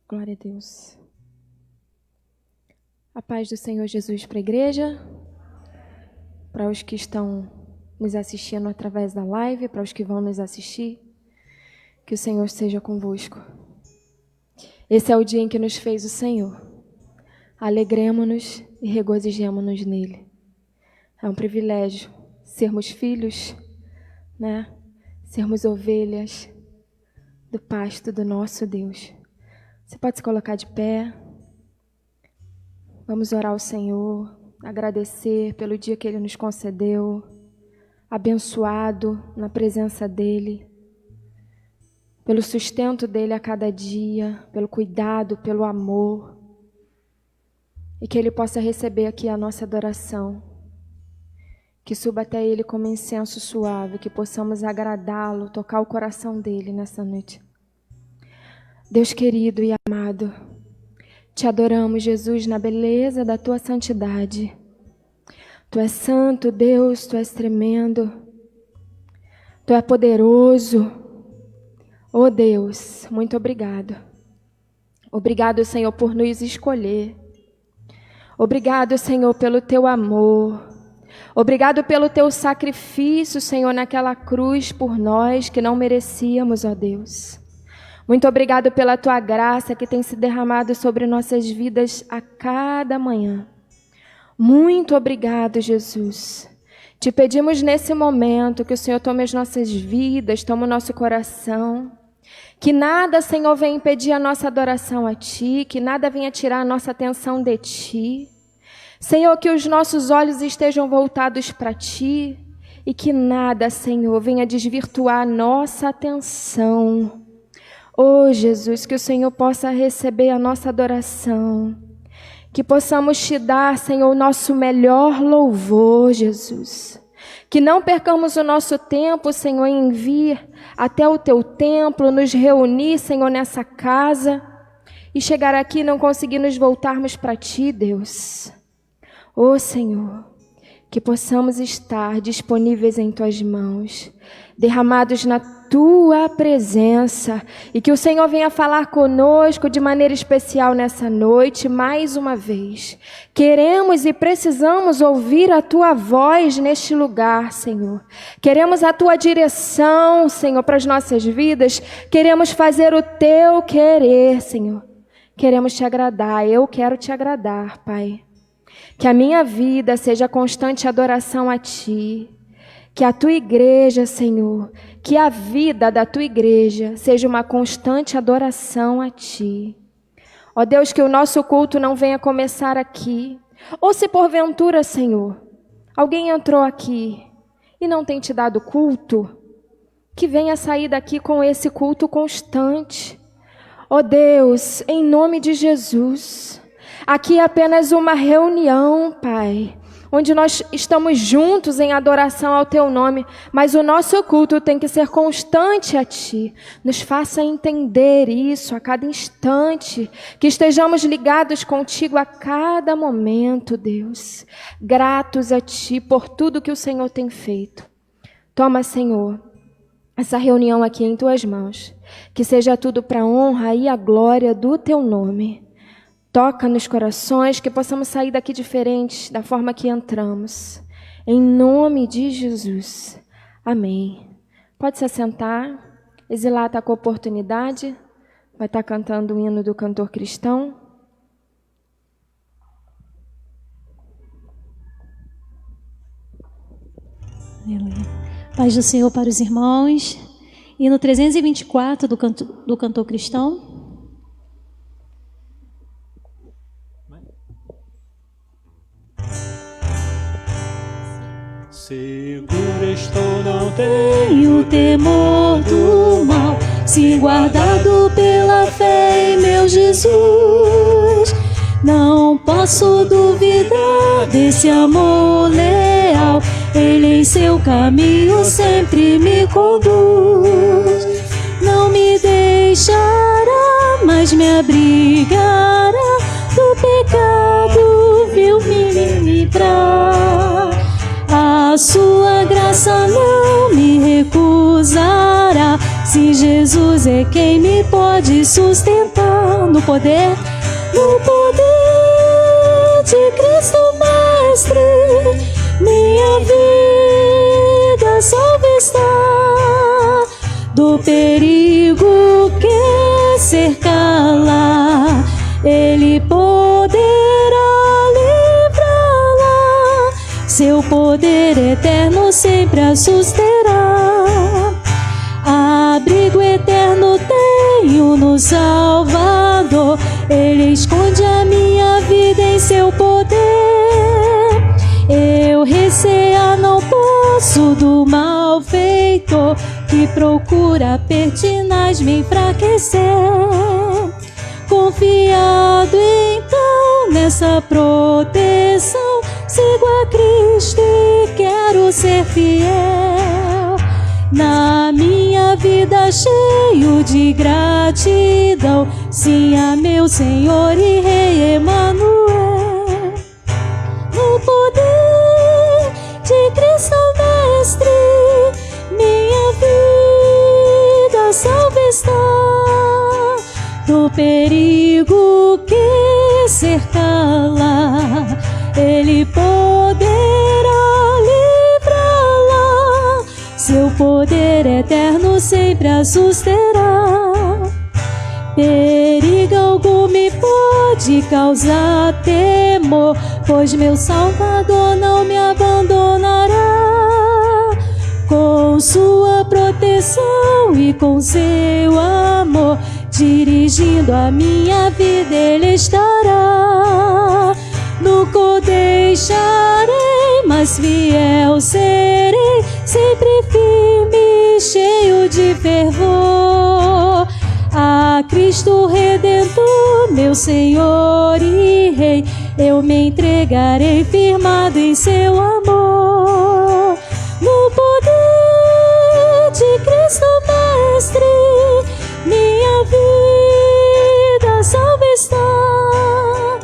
Glória a Deus. A paz do Senhor Jesus para a igreja, para os que estão nos assistindo através da live, para os que vão nos assistir, que o Senhor seja convosco. Esse é o dia em que nos fez o Senhor. Alegremo-nos e regozijemo-nos nele. É um privilégio sermos filhos, né? Sermos ovelhas do pasto do nosso Deus. Você pode se colocar de pé. Vamos orar ao Senhor, agradecer pelo dia que Ele nos concedeu, abençoado na presença dEle, pelo sustento dEle a cada dia, pelo cuidado, pelo amor, e que Ele possa receber aqui a nossa adoração, que suba até Ele como incenso suave, que possamos agradá-lo, tocar o coração dEle nessa noite. Deus querido e amado, te adoramos, Jesus, na beleza da Tua santidade. Tu és santo, Deus, Tu és tremendo. Tu és poderoso. Oh, Deus, muito obrigado. Obrigado, Senhor, por nos escolher. Obrigado, Senhor, pelo Teu amor. Obrigado pelo Teu sacrifício, Senhor, naquela cruz por nós que não merecíamos, ó Deus. Muito obrigado pela Tua graça que tem se derramado sobre nossas vidas a cada manhã. Muito obrigado, Jesus. Te pedimos nesse momento que o Senhor tome as nossas vidas, tome o nosso coração. Que nada, Senhor, venha impedir a nossa adoração a Ti, que nada venha tirar a nossa atenção de Ti. Senhor, que os nossos olhos estejam voltados para Ti e que nada, Senhor, venha desvirtuar a nossa atenção. Oh, Jesus, que o Senhor possa receber a nossa adoração. Que possamos Te dar, Senhor, o nosso melhor louvor, Jesus. Que não percamos o nosso tempo, Senhor, em vir até o Teu templo, nos reunir, Senhor, nessa casa e chegar aqui e não conseguir nos voltarmos para Ti, Deus. Oh, Senhor, que possamos estar disponíveis em Tuas mãos, derramados na Tua presença, e que o Senhor venha falar conosco de maneira especial nessa noite, mais uma vez. Queremos e precisamos ouvir a Tua voz neste lugar, Senhor. Queremos a Tua direção, Senhor, para as nossas vidas. Queremos fazer o Teu querer, Senhor. Queremos Te agradar. Eu quero Te agradar, Pai. Que a minha vida seja constante adoração a Ti. Que a Tua igreja, Senhor, que a vida da Tua igreja seja uma constante adoração a Ti. Ó Deus, que o nosso culto não venha começar aqui. Ou se porventura, Senhor, alguém entrou aqui e não tem Te dado culto, que venha sair daqui com esse culto constante. Ó Deus, em nome de Jesus, aqui é apenas uma reunião, Pai, onde nós estamos juntos em adoração ao Teu nome, mas o nosso culto tem que ser constante a Ti. Nos faça entender isso a cada instante, que estejamos ligados contigo a cada momento, Deus. Gratos a Ti por tudo que o Senhor tem feito. Toma, Senhor, essa reunião aqui em Tuas mãos, que seja tudo para a honra e a glória do Teu nome. Toca nos corações, que possamos sair daqui diferentes da forma que entramos. Em nome de Jesus. Amém. Pode se assentar. Exilá está com a oportunidade. Vai estar cantando o hino do cantor cristão. Aleluia. Paz do Senhor para os irmãos. E no 324 do Cantor Cristão. Seguro estou, não tenho temor do mal, se guardado pela fé em meu Jesus. Não posso duvidar desse amor leal, Ele em seu caminho sempre me conduz. Não me deixará, mas me abrigará do pecado, viu me livrar. A sua graça não me recusará, se Jesus é quem me pode sustentar. No poder de Cristo Mestre, minha vida salva está do perigo que cercá-la, Ele poderá livrá-la, seu poder eterno sempre a susterá. Abrigo eterno tenho no Salvador, Ele esconde a minha vida em seu poder. Eu recear não posso do malfeitor, que procura pertinaz me enfraquecer. Confiado então nessa proteção, sigo a Cristo e quero ser fiel. Na minha vida cheio de gratidão, sim a meu Senhor e Rei Emanuel. No poder de Cristo Mestre, minha vida salva está do perigo que cercá-la, Ele poderá livrá-la, seu poder eterno sempre a susterá. Perigo algum me pode causar temor, pois meu Salvador não me abandonará. Com sua proteção e com seu amor, dirigindo a minha vida Ele estará. Nunca o deixarei, mas fiel serei, sempre firme, cheio de fervor. A Cristo Redentor, meu Senhor e Rei, eu me entregarei firmado em seu amor. No poder de Cristo Mestre, minha vida salva está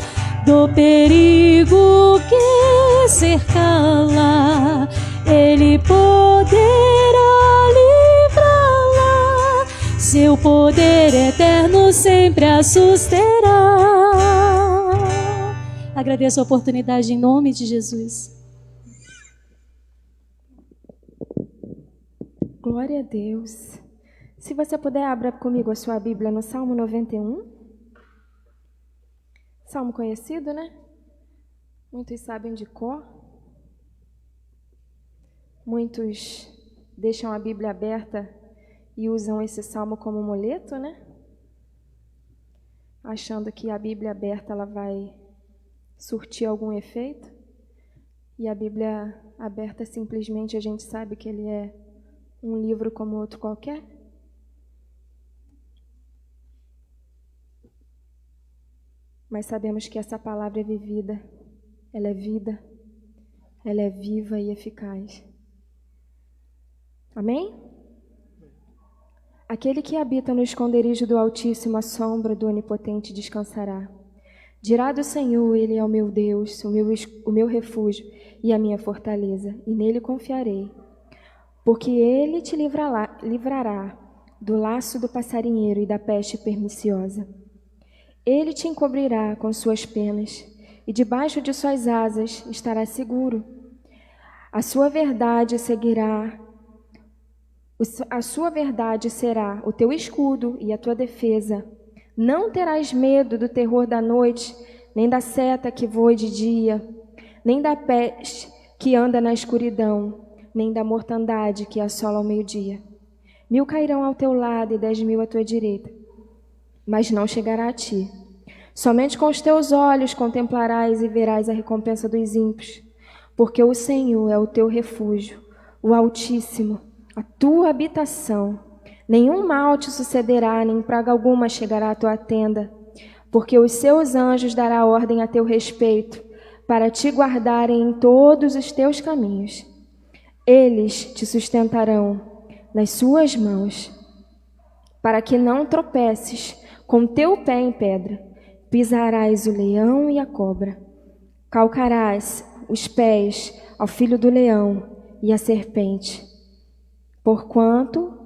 do perigo que cercá-la, Ele poderá livrá-la, seu poder eterno sempre a susterá. Agradeço a oportunidade em nome de Jesus. Glória a Deus. Se você puder, abra comigo a sua Bíblia no Salmo 91. Salmo conhecido, né? Muitos sabem de cor. Muitos deixam a Bíblia aberta e usam esse salmo como amuleto, né? Achando que a Bíblia aberta ela vai surtir algum efeito. E a Bíblia aberta simplesmente a gente sabe que ele é um livro como outro qualquer. Mas sabemos que essa palavra é vivida, ela é vida, ela é viva e eficaz. Amém? Aquele que habita no esconderijo do Altíssimo, à sombra do Onipotente descansará. Dirá do Senhor, Ele é o meu Deus, o meu refúgio e a minha fortaleza, e nele confiarei. Porque Ele te livrará do laço do passarinheiro e da peste perniciosa. Ele te encobrirá com suas penas, e debaixo de suas asas estará seguro. A sua verdade será o teu escudo e a tua defesa. Não terás medo do terror da noite, nem da seta que voe de dia, nem da peste que anda na escuridão, nem da mortandade que assola ao meio-dia. 1000 cairão ao teu lado e 10.000 à tua direita, mas não chegará a ti. Somente com os teus olhos contemplarás e verás a recompensa dos ímpios, porque o Senhor é o teu refúgio, o Altíssimo, a tua habitação. Nenhum mal te sucederá, nem praga alguma chegará à tua tenda, porque os seus anjos dará ordem a teu respeito, para te guardarem em todos os teus caminhos. Eles te sustentarão nas suas mãos, para que não tropeces com teu pé em pedra. Pisarás o leão e a cobra, calcarás os pés ao filho do leão e à serpente. Porquanto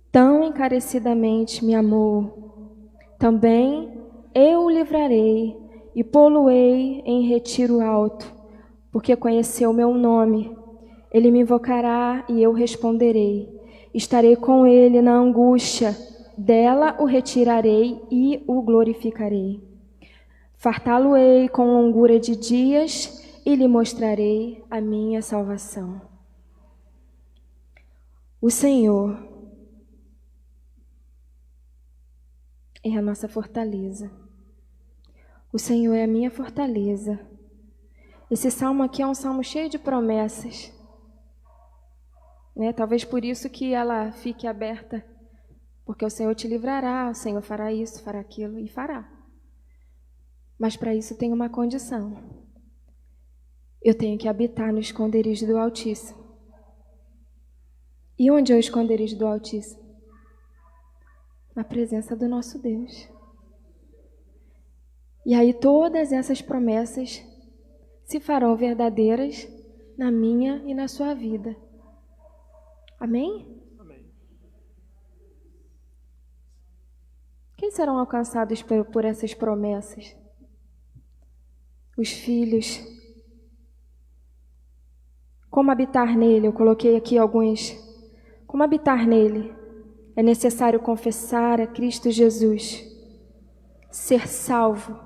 tão encarecidamente me amou, também eu o livrarei e pô-lo-ei em retiro alto, porque conheceu meu nome. Ele me invocará e eu responderei. Estarei com ele na angústia, dela o retirarei e o glorificarei. Fartá-lo-ei com longura de dias e lhe mostrarei a minha salvação. O Senhor é a nossa fortaleza. O Senhor é a minha fortaleza. Esse salmo aqui é um salmo cheio de promessas, né? Talvez por isso que ela fique aberta, porque o Senhor te livrará, o Senhor fará isso, fará aquilo e fará. Mas para isso tem uma condição. Eu tenho que habitar no esconderijo do Altíssimo. E onde é o esconderijo do Altíssimo? Na presença do nosso Deus. E aí todas essas promessas se farão verdadeiras na minha e na sua vida. Amém? Amém. Quem serão alcançados por essas promessas? Os filhos. Como habitar nele? Eu coloquei aqui alguns. Como habitar nele? É necessário confessar a Cristo Jesus, ser salvo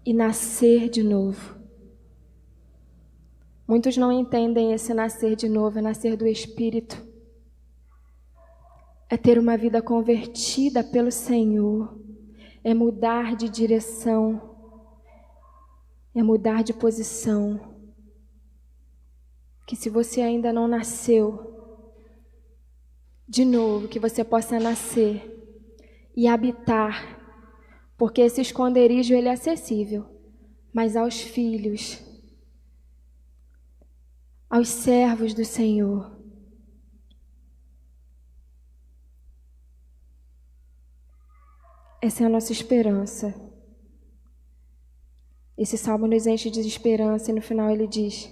e nascer de novo. Muitos não entendem esse nascer de novo, é nascer do Espírito. É ter uma vida convertida pelo Senhor, é mudar de direção, é mudar de posição. Que se você ainda não nasceu de novo, que você possa nascer e habitar, porque esse esconderijo ele é acessível, mas aos filhos, aos servos do Senhor. Essa é a nossa esperança. Esse salmo nos enche de esperança e no final ele diz: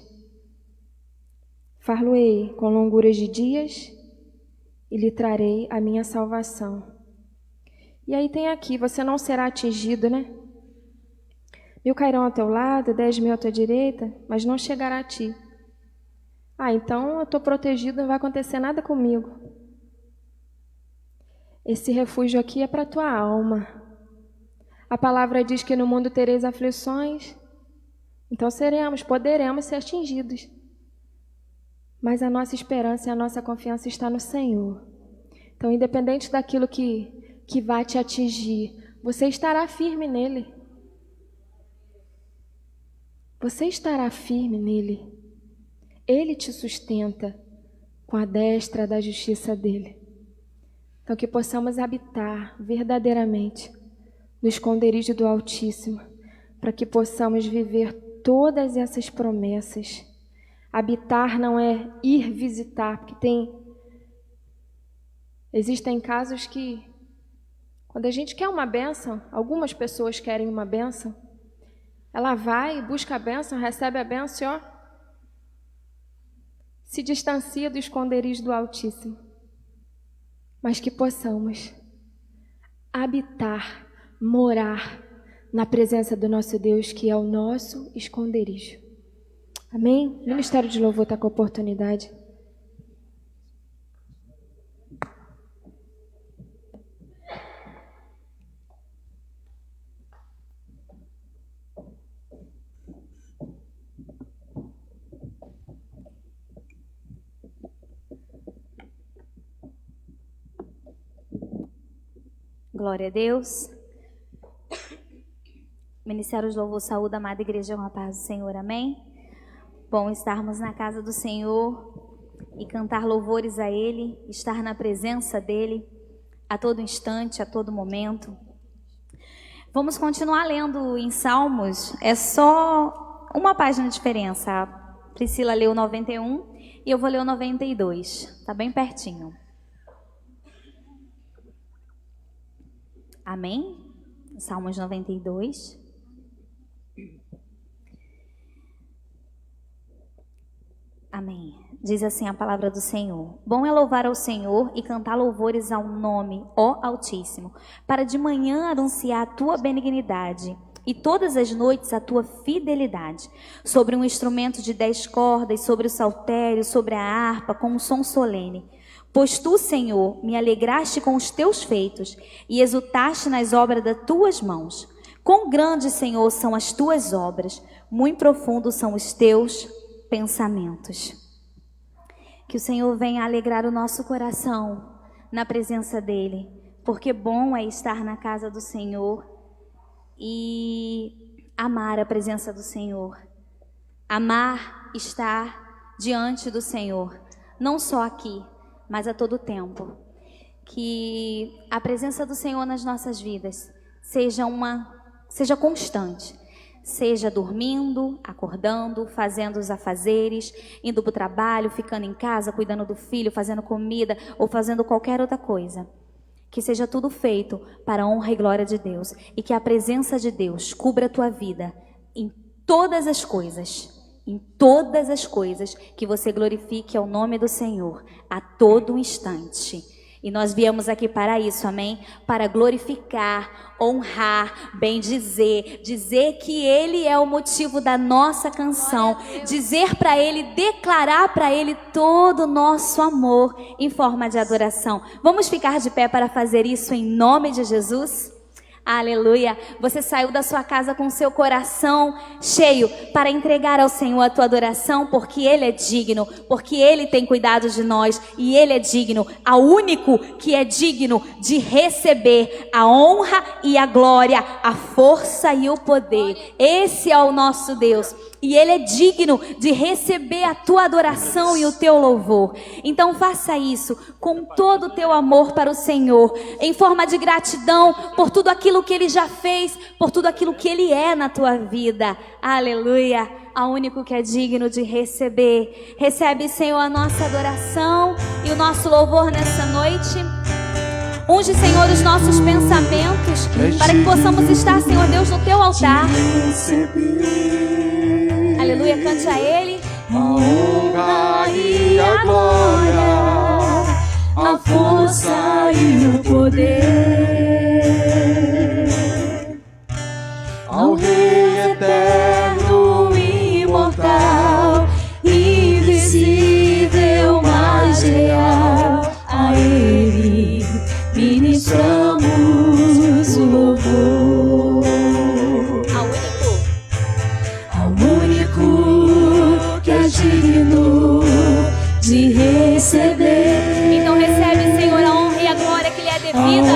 far-lo-ei com longuras de dias e lhe trarei a minha salvação. E aí tem aqui, você não será atingido, né? 1000 cairão ao teu lado, 10.000 à tua direita, mas não chegará a ti. Ah, então eu estou protegido, não vai acontecer nada comigo. Esse refúgio aqui é para a tua alma. A palavra diz que no mundo tereis aflições, então poderemos ser atingidos. Mas a nossa esperança e a nossa confiança está no Senhor. Então, independente daquilo que vai te atingir, você estará firme nele. Você estará firme nele. Ele te sustenta com a destra da justiça dele. Então, que possamos habitar verdadeiramente no esconderijo do Altíssimo, para que possamos viver todas essas promessas. Habitar não é ir visitar, porque existem casos que, quando a gente quer uma bênção, algumas pessoas querem uma bênção, ela vai, busca a bênção, recebe a bênção e se distancia do esconderijo do Altíssimo. Mas que possamos habitar, morar na presença do nosso Deus, que é o nosso esconderijo. Amém? O Ministério de Louvor está com a oportunidade. Glória a Deus. Ministério de Louvor, saúde, amada igreja, com a paz do Senhor, amém? Bom estarmos na casa do Senhor e cantar louvores a Ele, estar na presença dEle a todo instante, a todo momento. Vamos continuar lendo em Salmos, é só uma página de diferença. A Priscila leu o 91 e eu vou ler o 92, tá bem pertinho. Amém? Salmos 92. Amém. Diz assim a palavra do Senhor: Bom é louvar ao Senhor e cantar louvores ao nome, ó Altíssimo, para de manhã anunciar a tua benignidade e todas as noites a tua fidelidade, sobre um instrumento de 10 cordas, sobre o saltério, sobre a harpa, com um som solene. Pois tu, Senhor, me alegraste com os teus feitos e exultaste nas obras das tuas mãos. Quão grandes, Senhor, são as tuas obras, muito profundos são os teus pensamentos. Que o Senhor venha alegrar o nosso coração na presença dEle, porque bom é estar na casa do Senhor e amar a presença do Senhor. Amar estar diante do Senhor, não só aqui, mas a todo tempo. Que a presença do Senhor nas nossas vidas seja constante. Seja dormindo, acordando, fazendo os afazeres, indo para o trabalho, ficando em casa, cuidando do filho, fazendo comida ou fazendo qualquer outra coisa. Que seja tudo feito para a honra e glória de Deus. E que a presença de Deus cubra a tua vida em todas as coisas. Em todas as coisas, que você glorifique ao nome do Senhor a todo instante. E nós viemos aqui para isso, amém? Para glorificar, honrar, bendizer, dizer que Ele é o motivo da nossa canção, dizer para Ele, declarar para Ele todo o nosso amor em forma de adoração. Vamos ficar de pé para fazer isso em nome de Jesus? Aleluia. Você saiu da sua casa com seu coração cheio para entregar ao Senhor a tua adoração, porque Ele é digno, porque Ele tem cuidado de nós e Ele é digno, ao único que é digno de receber a honra e a glória, a força e o poder. Esse é o nosso Deus. E Ele é digno de receber a tua adoração e o teu louvor. Então faça isso com todo o teu amor para o Senhor, em forma de gratidão por tudo aquilo que Ele já fez, por tudo aquilo que Ele é na tua vida. Aleluia! Ao único que é digno de receber. Recebe, Senhor, a nossa adoração e o nosso louvor nessa noite. Unge, Senhor, os nossos pensamentos, para que possamos estar, Senhor Deus, no teu altar. Aleluia, cante a Ele. A honra e a glória, a força e o poder, ao Rei eterno, imortal, invisível, mas real, a Ele ministramos o louvor. Ao único que é digno de receber. Então recebe, Senhor, a honra e a glória que lhe é devida.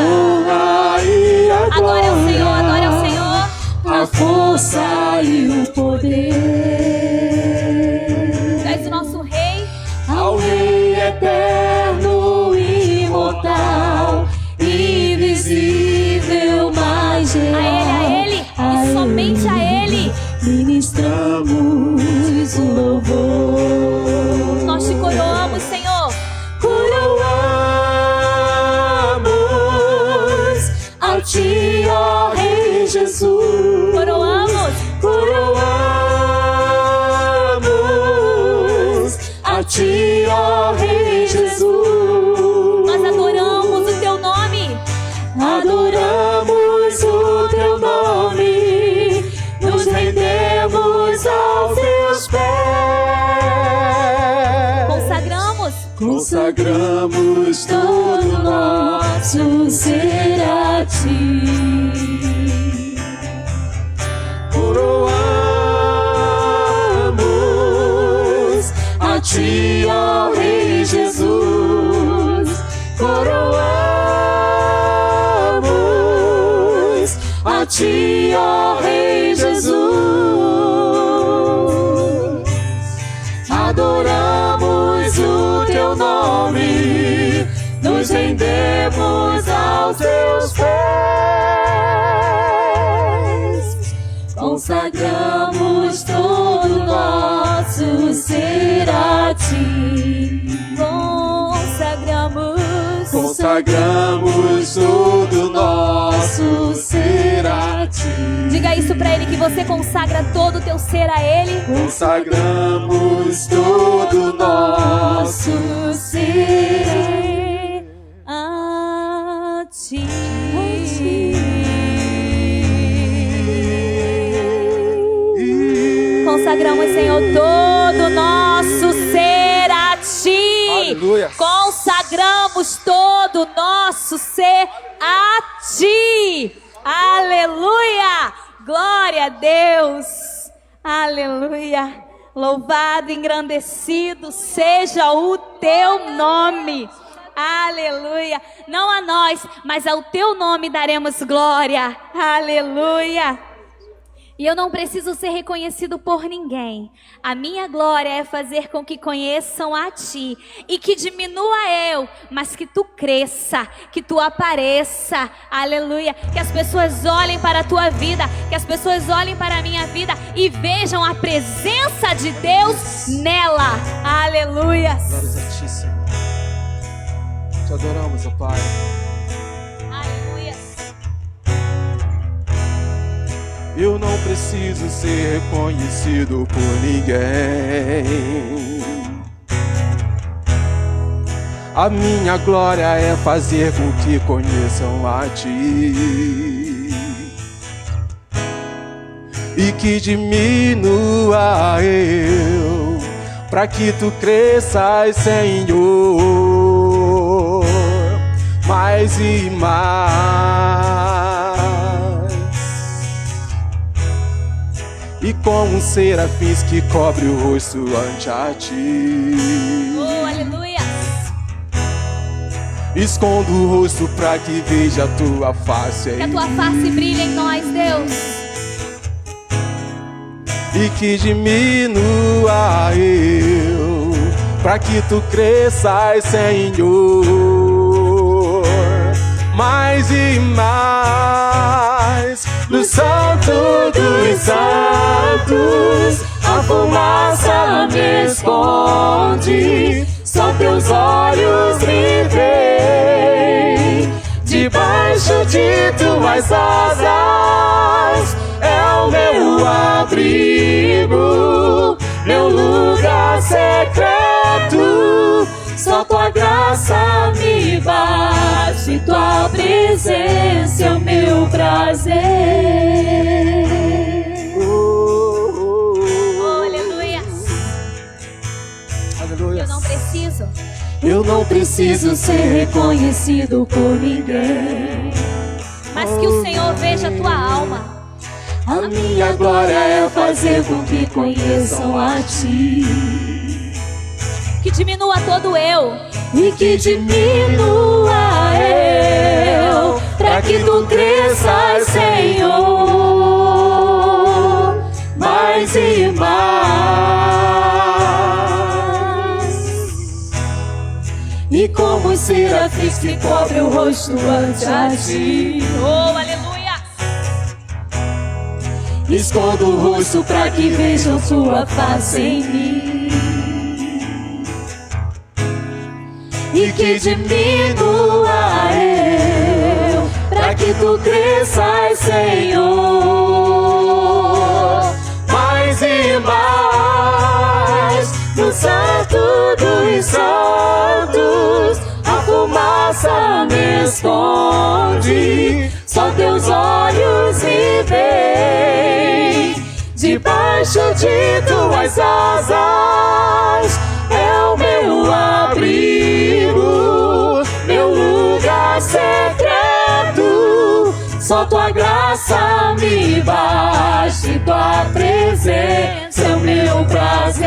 Adore ao Senhor, adore ao Senhor. A força e o poder. Tu és o nosso Rei. Ao Rei eterno, imortal, invisível, mas real. A Ele, e somente a Ele. Ministramos o louvor. Nós te coroamos, Senhor. Coroamos a Ti, ó Rei Jesus. Coroamos. Coroamos a Ti, ó Rei Jesus. Nós adoramos o Teu nome. Adoramos o Teu nome. Nos rendemos aos Teus pés. Consagramos todo nosso ser a Ti. Coroamos a Ti, ó Rei Jesus. Coroamos a ti, ó Rei Jesus. Adoramos o teu nome, nos rendemos aos teus pés. Consagramos todo nosso ser a ti. Consagramos todo nosso ser a ti. Diga isso pra ele, que você consagra todo o teu ser a ele. Consagramos todo nosso ser a ti. Consagramos, Senhor, todo o nosso ser a ti. Aleluia. Consagramos todo o nosso ser a ti. Aleluia. Glória a Deus. Aleluia. Louvado, engrandecido seja o teu nome. Aleluia. Não a nós, mas ao teu nome daremos glória. Aleluia. E eu não preciso ser reconhecido por ninguém. A minha glória é fazer com que conheçam a ti. E que diminua eu, mas que tu cresça, que tu apareça. Aleluia. Que as pessoas olhem para a tua vida, que as pessoas olhem para a minha vida e vejam a presença de Deus nela. Aleluia. Glórias a ti, Senhor. Te adoramos, ó Pai. Aleluia. Eu não preciso ser reconhecido por ninguém. A minha glória é fazer com que conheçam a ti e que diminua eu, pra que tu cresças, Senhor, mais e mais. E como serafins que cobre o rosto ante a ti. Oh, aleluia. Escondo o rosto pra que veja a tua face. Que a tua face brilhe em nós, Deus. E que diminua eu, pra que tu cresças, Senhor, mais e mais. No santo dos santos, a fumaça me esconde, só teus olhos me veem. Debaixo de tuas asas é o meu abrigo, meu lugar secreto. Só tua graça me bate, tua presença é o meu prazer. Oh, aleluia. Aleluia. Eu não preciso ser reconhecido por ninguém, mas que o Senhor veja a tua alma. a minha glória é fazer com que conheçam a ti Que diminua todo eu, e que diminua eu, pra que tu cresças, Senhor, mais e mais. E como os serafins que cobrem o rosto ante a ti, oh, aleluia. escondo o rosto pra que vejam tua face em mim. E que diminua eu, pra que tu cresças, Senhor, mais e mais. No santo dos santos, a fumaça me esconde, só teus olhos me veem. Debaixo de tuas asas é o meu abrigo, meu lugar secreto. Só tua graça me bate, tua presença é o meu prazer.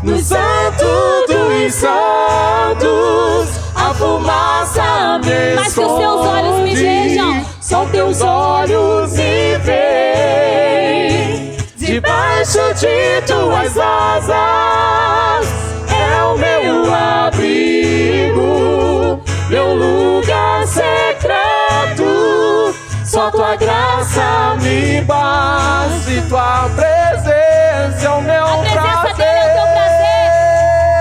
No santo dos santos, a fumaça me Mas que os teus olhos me vejam. esconde, só teus olhos me veem. Debaixo de tuas asas é o meu abrigo, meu lugar secreto. Só tua graça me basta e tua presença é o meu prazer. A presença dele é o teu prazer.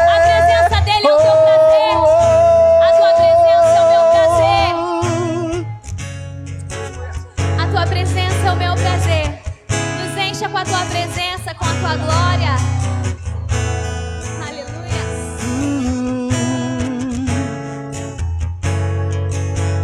A presença dele é o teu prazer. A tua presença é o meu prazer. A tua presença é o meu prazer. Nos encha com a tua presença, com a tua glória. Aleluia.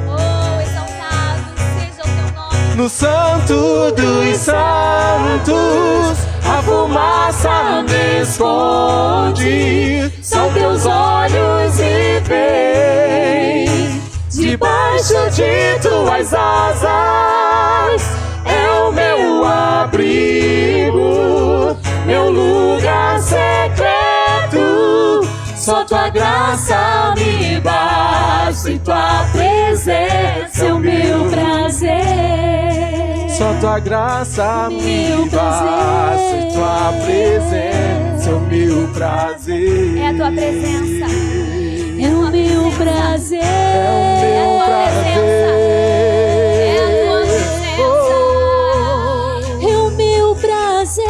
Oh, exaltado seja o teu nome. No santo dos santos, a fumaça me esconde, só teus olhos me veem. Debaixo de tuas asas é o meu abrigo, meu lugar secreto. Só tua graça me basta e tua presença é o meu prazer. Só tua graça me basta e tua presença é o meu prazer. É a tua presença. É o meu prazer. É o meu prazer. É a tua presença. É o meu prazer.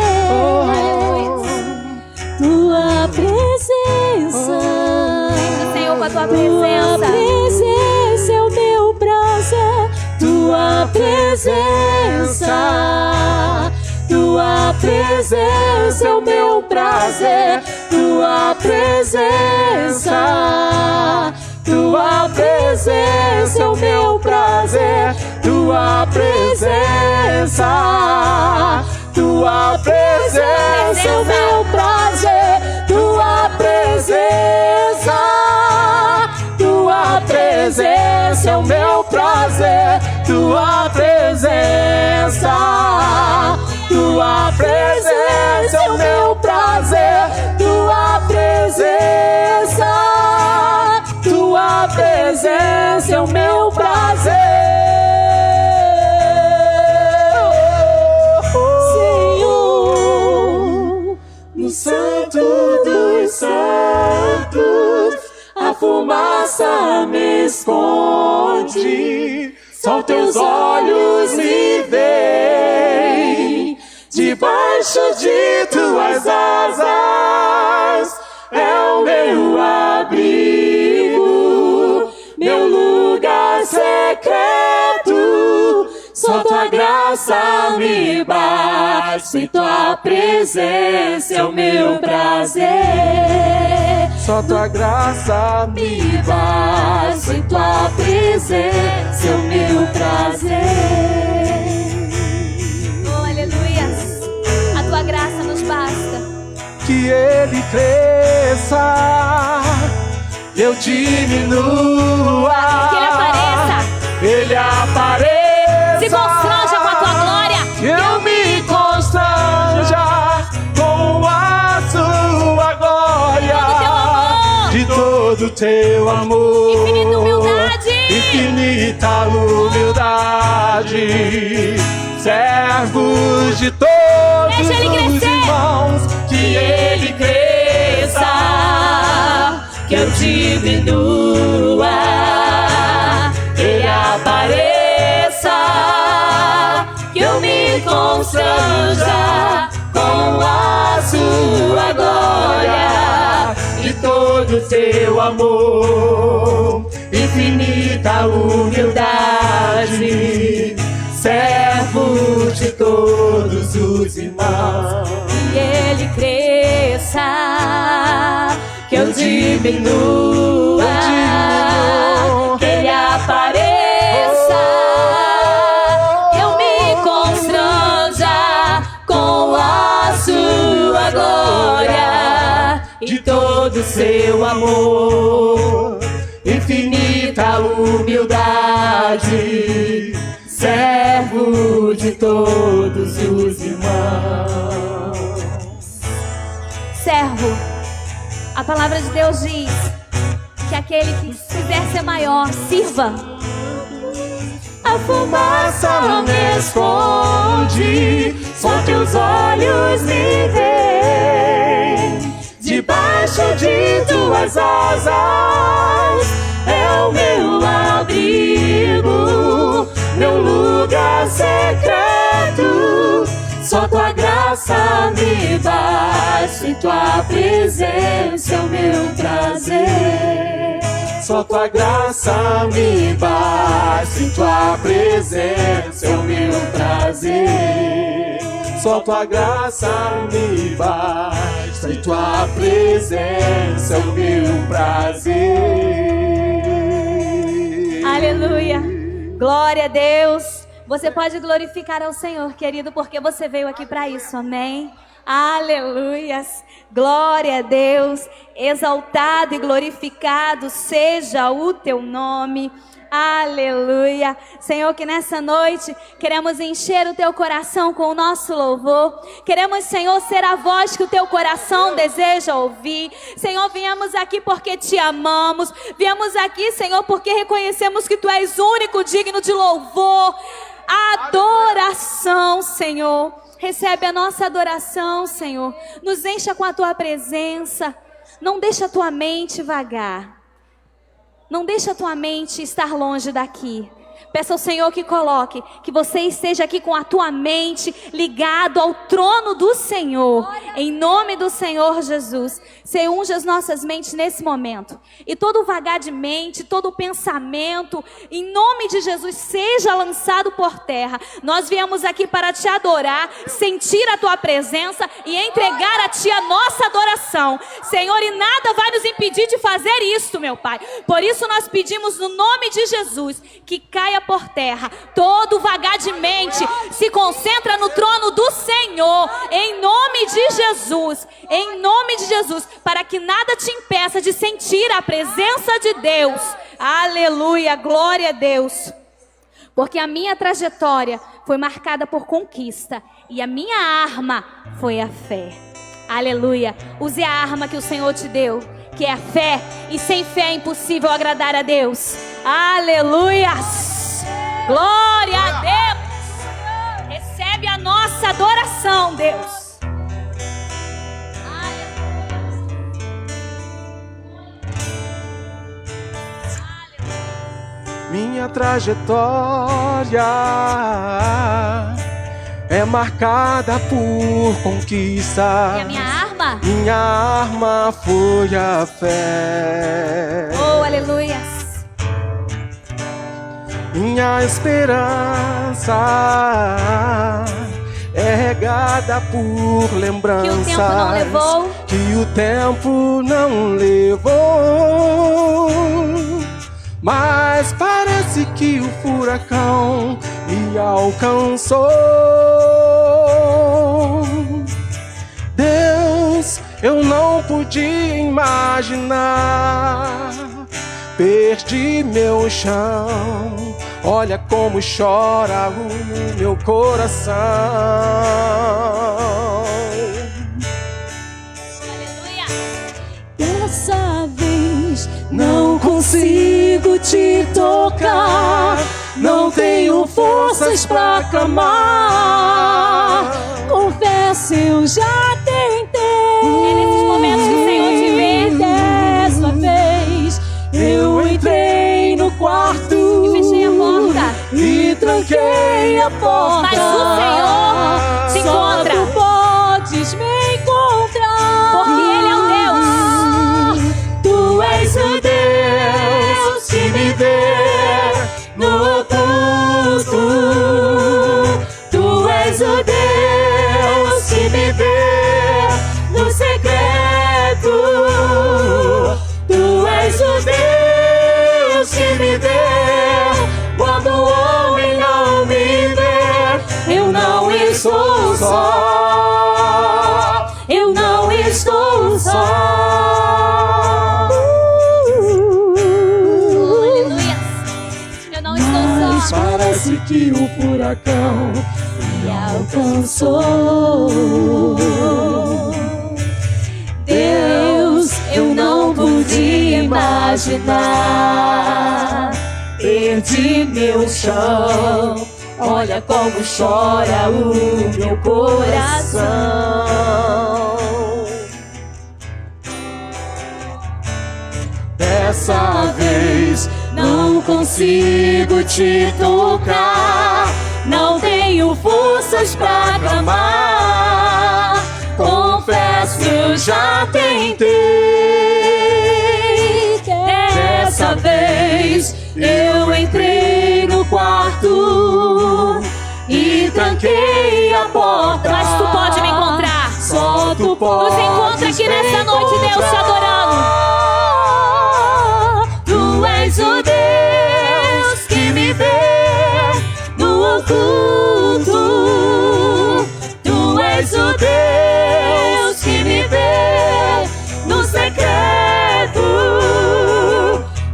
Tua presença. Enche, Senhor, com a tua Tua presença. presença é o meu prazer. Tua presença. Tua presença é o meu prazer. Tua presença. Tua presença é o meu prazer. Tua presença. Tua presença é o meu prazer. Tua presença. Tua presença é o meu prazer. Tua presença. Tua presença é o meu prazer. Tua presença. Tua presença é o meu prazer. Senhor, No santo dos santos, a fumaça me esconde, só teus olhos me veem. Debaixo de tuas asas é o meu abrigo, meu lugar secreto. Só tua graça me basta e tua presença é o meu prazer. Só tua graça me basta e tua presença é o meu prazer. Oh, aleluia. A tua graça nos basta. Que ele cresça, eu diminua. Que ele apareça. Ele apareça. Se constranja com a tua glória. Eu me constranja com a sua glória. De todo teu amor. Infinita humildade. Infinita humildade. Servos de todos Deixa ele os crescer. irmãos. Que ele cresça, que eu diminua. Ele apareça, que eu me constranja com a sua glória. De todo teu amor, infinita humildade. Servo de todos os irmãos. Que ele cresça, que eu diminua. Que ele apareça, que eu me constranja com a sua glória. De todo seu amor, infinita humildade. Servo de todos os irmãos. Servo, a palavra de Deus diz que aquele que quiser ser maior, sirva. A fumaça me esconde, só teus olhos me veem. Debaixo de tuas asas é o meu abrigo, meu lugar secreto. Só tua graça me basta, e tua presença é o meu prazer. Só tua graça me basta, e tua presença é o meu prazer. Só tua graça me basta, e tua presença é o meu prazer. Aleluia. Glória a Deus. Você pode glorificar ao Senhor, querido, porque você veio aqui para isso, amém? Aleluias, glória a Deus, exaltado e glorificado seja o teu nome. Aleluia. Senhor, que nessa noite queremos encher o teu coração com o nosso louvor. Queremos, Senhor, ser a voz que o teu coração deseja ouvir. Senhor, viemos aqui porque te amamos. Viemos aqui, Senhor, porque reconhecemos que tu és único, digno de louvor. Adoração, Senhor. Recebe a nossa adoração, Senhor. Nos encha com a tua presença. Não deixa a tua mente vagar. Não deixa a tua mente estar longe daqui. Peça ao Senhor que coloque, que você esteja aqui com a tua mente ligado ao trono do Senhor. Em nome do Senhor Jesus. Senhor, unge as nossas mentes nesse momento. E todo vagar de mente, todo pensamento, em nome de Jesus, seja lançado por terra. Nós viemos aqui para te adorar, sentir a tua presença e entregar a ti a nossa adoração. Senhor, e nada vai nos impedir de fazer isto, meu Pai. Por isso nós pedimos no nome de Jesus que caia por terra todo vagar de mente, se concentra no trono do Senhor, em nome de Jesus, para que nada te impeça de sentir a presença de Deus. Aleluia, glória a Deus. Porque a minha trajetória foi marcada por conquista e a minha arma foi a fé. Aleluia. Use a arma que o Senhor te deu, que é a fé, e sem fé é impossível agradar a Deus. Aleluia. Glória a Deus. Recebe a nossa adoração, Deus. Minha trajetória é marcada por conquista. E a minha arma? Minha arma foi a fé. Oh, aleluia. Minha esperança é regada por lembranças que o tempo não levou. Mas parece que o furacão me alcançou. Deus, eu não podia imaginar. Perdi meu chão, olha como chora o meu coração. Aleluia. Dessa vez não consigo te tocar, não tenho forças pra clamar. Confesso, eu já tentei. É nesses momentos que o Senhor te vê. Dessa vez eu entrei no quarto E fechei a porta. e tranquei a porta. Mas o Senhor se encontra. Só tu podes me encontrar. Porque Ele é o Deus. Tu és o Deus que me vê no oculto. Tu és o Deus que me vê no secreto. Tu és o Deus que me vê quando o homem não me vê. Eu não estou só. Eu não estou só. Aleluia. Eu não estou Mas só. parece que o furacão me alcançou. Deus, eu não podia imaginar. perdi meu chão. Olha como chora o meu coração. Dessa vez não consigo te tocar, não tenho forças pra clamar. Confesso, eu já tentei. Dessa vez eu entrei no quarto e tranquei a porta. Mas tu pode me encontrar. Só tu pode. Nos encontra aqui nessa noite, Deus, te adorando. Tu és o Deus que me vê no oculto. Tu és o Deus que me vê no secreto.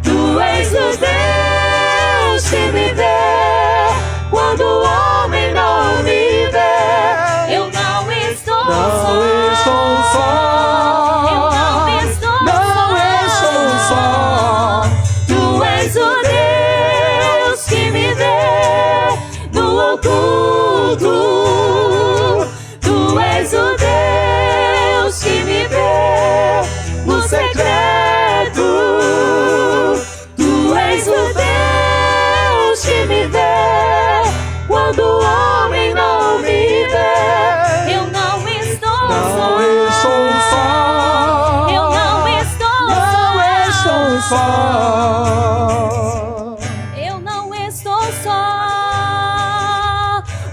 Tu és o Deus que me vê quando o homem não me vê. Eu não estou Não estou só. Eu não estou Não estou só. Tu és o Deus que me vê no oculto. Tu és o Deus que me vê no secreto. Tu és o Deus que me vê quando o homem não me vê. Eu não estou Não só. estou só. Eu não estou Não estou só. Eu não estou só,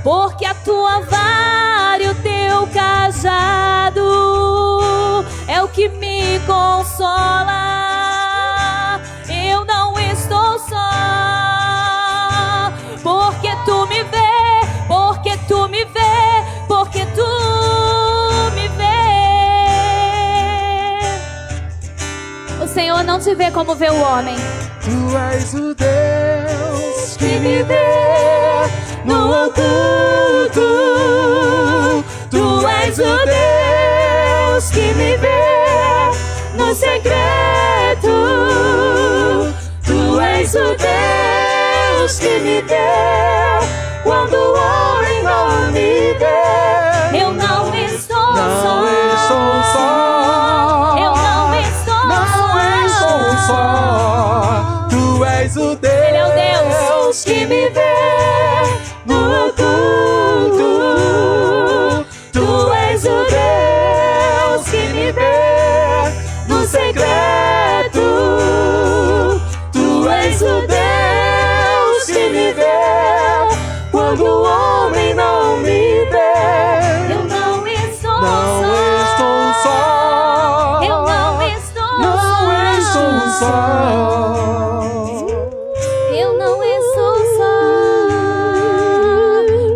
porque a tua vara e o teu cajado é o que me consola. Eu não estou só, porque tu me vê, porque tu me vê, porque tu me vê. O Senhor não te vê como vê o homem. Tu és o Deus que me vê no oculto. Tu és o Deus que me vê no secreto. Tu és o Deus que me vê quando o homem não me vê. Eu não estou Não só. estou só. Eu não estou Não estou só. Tu és o Deus, Ele é o Deus que me vê no oculto. Tu és o Deus que me vê no secreto. Tu és o Deus que me vê quando o homem não me vê. Eu não estou Não só. estou só. Eu não estou Não estou só. Eu não estou só,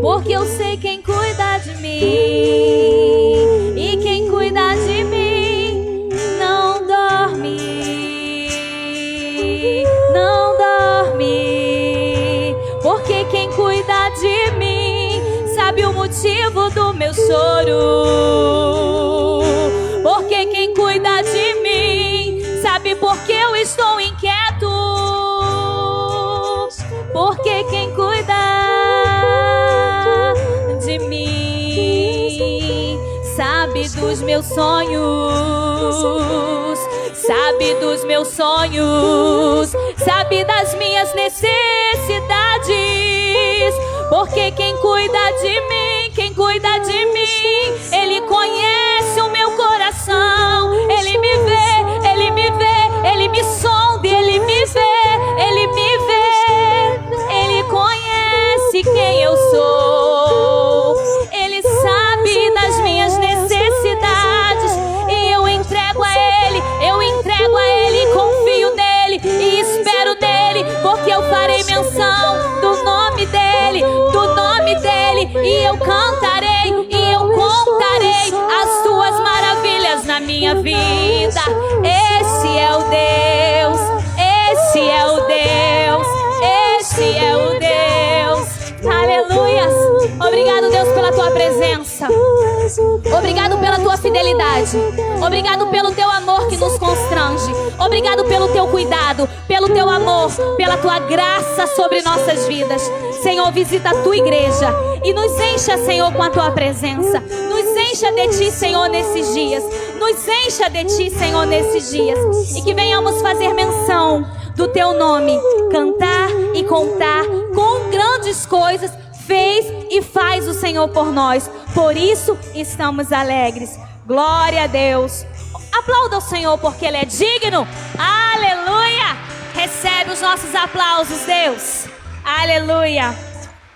porque eu sei quem cuida de mim, e quem cuida de mim não dorme, não dorme, porque quem cuida de mim sabe o motivo do meu choro, porque quem cuida de mim sabe por que eu estou inquieto. Porque quem cuida de mim sabe dos meus sonhos, sabe dos meus sonhos, sabe das minhas necessidades. Porque quem cuida de mim, quem cuida de mim, Ele conhece o meu coração. Ele me vê, Ele me vê, Ele me sonda, Ele me vê, Ele me vê. Ele conhece quem eu sou. Ele sabe das minhas necessidades. E eu entrego a Ele, confio nele e espero nele, porque eu farei menção do nome dele, e eu cantarei e eu contarei as tuas maravilhas na minha vida. Esse é o Deus, esse é o Deus, esse é o Deus. Aleluias. Obrigado, Deus, pela tua presença. Obrigado pela tua fidelidade. Obrigado pelo teu amor que nos constrange. Obrigado pelo teu cuidado, pelo teu amor, pela tua graça sobre nossas vidas. Senhor, visita a tua igreja e nos encha, Senhor, com a tua presença. Nos encha de ti, Senhor, nesses dias. Nos encha de ti, Senhor, nesses dias. E que venhamos fazer menção do teu nome, cantar e contar com grandes coisas fez e faz o Senhor por nós. Por isso estamos alegres. Glória a Deus. Aplauda o Senhor porque Ele é digno. Aleluia. Recebe os nossos aplausos, Deus. Aleluia.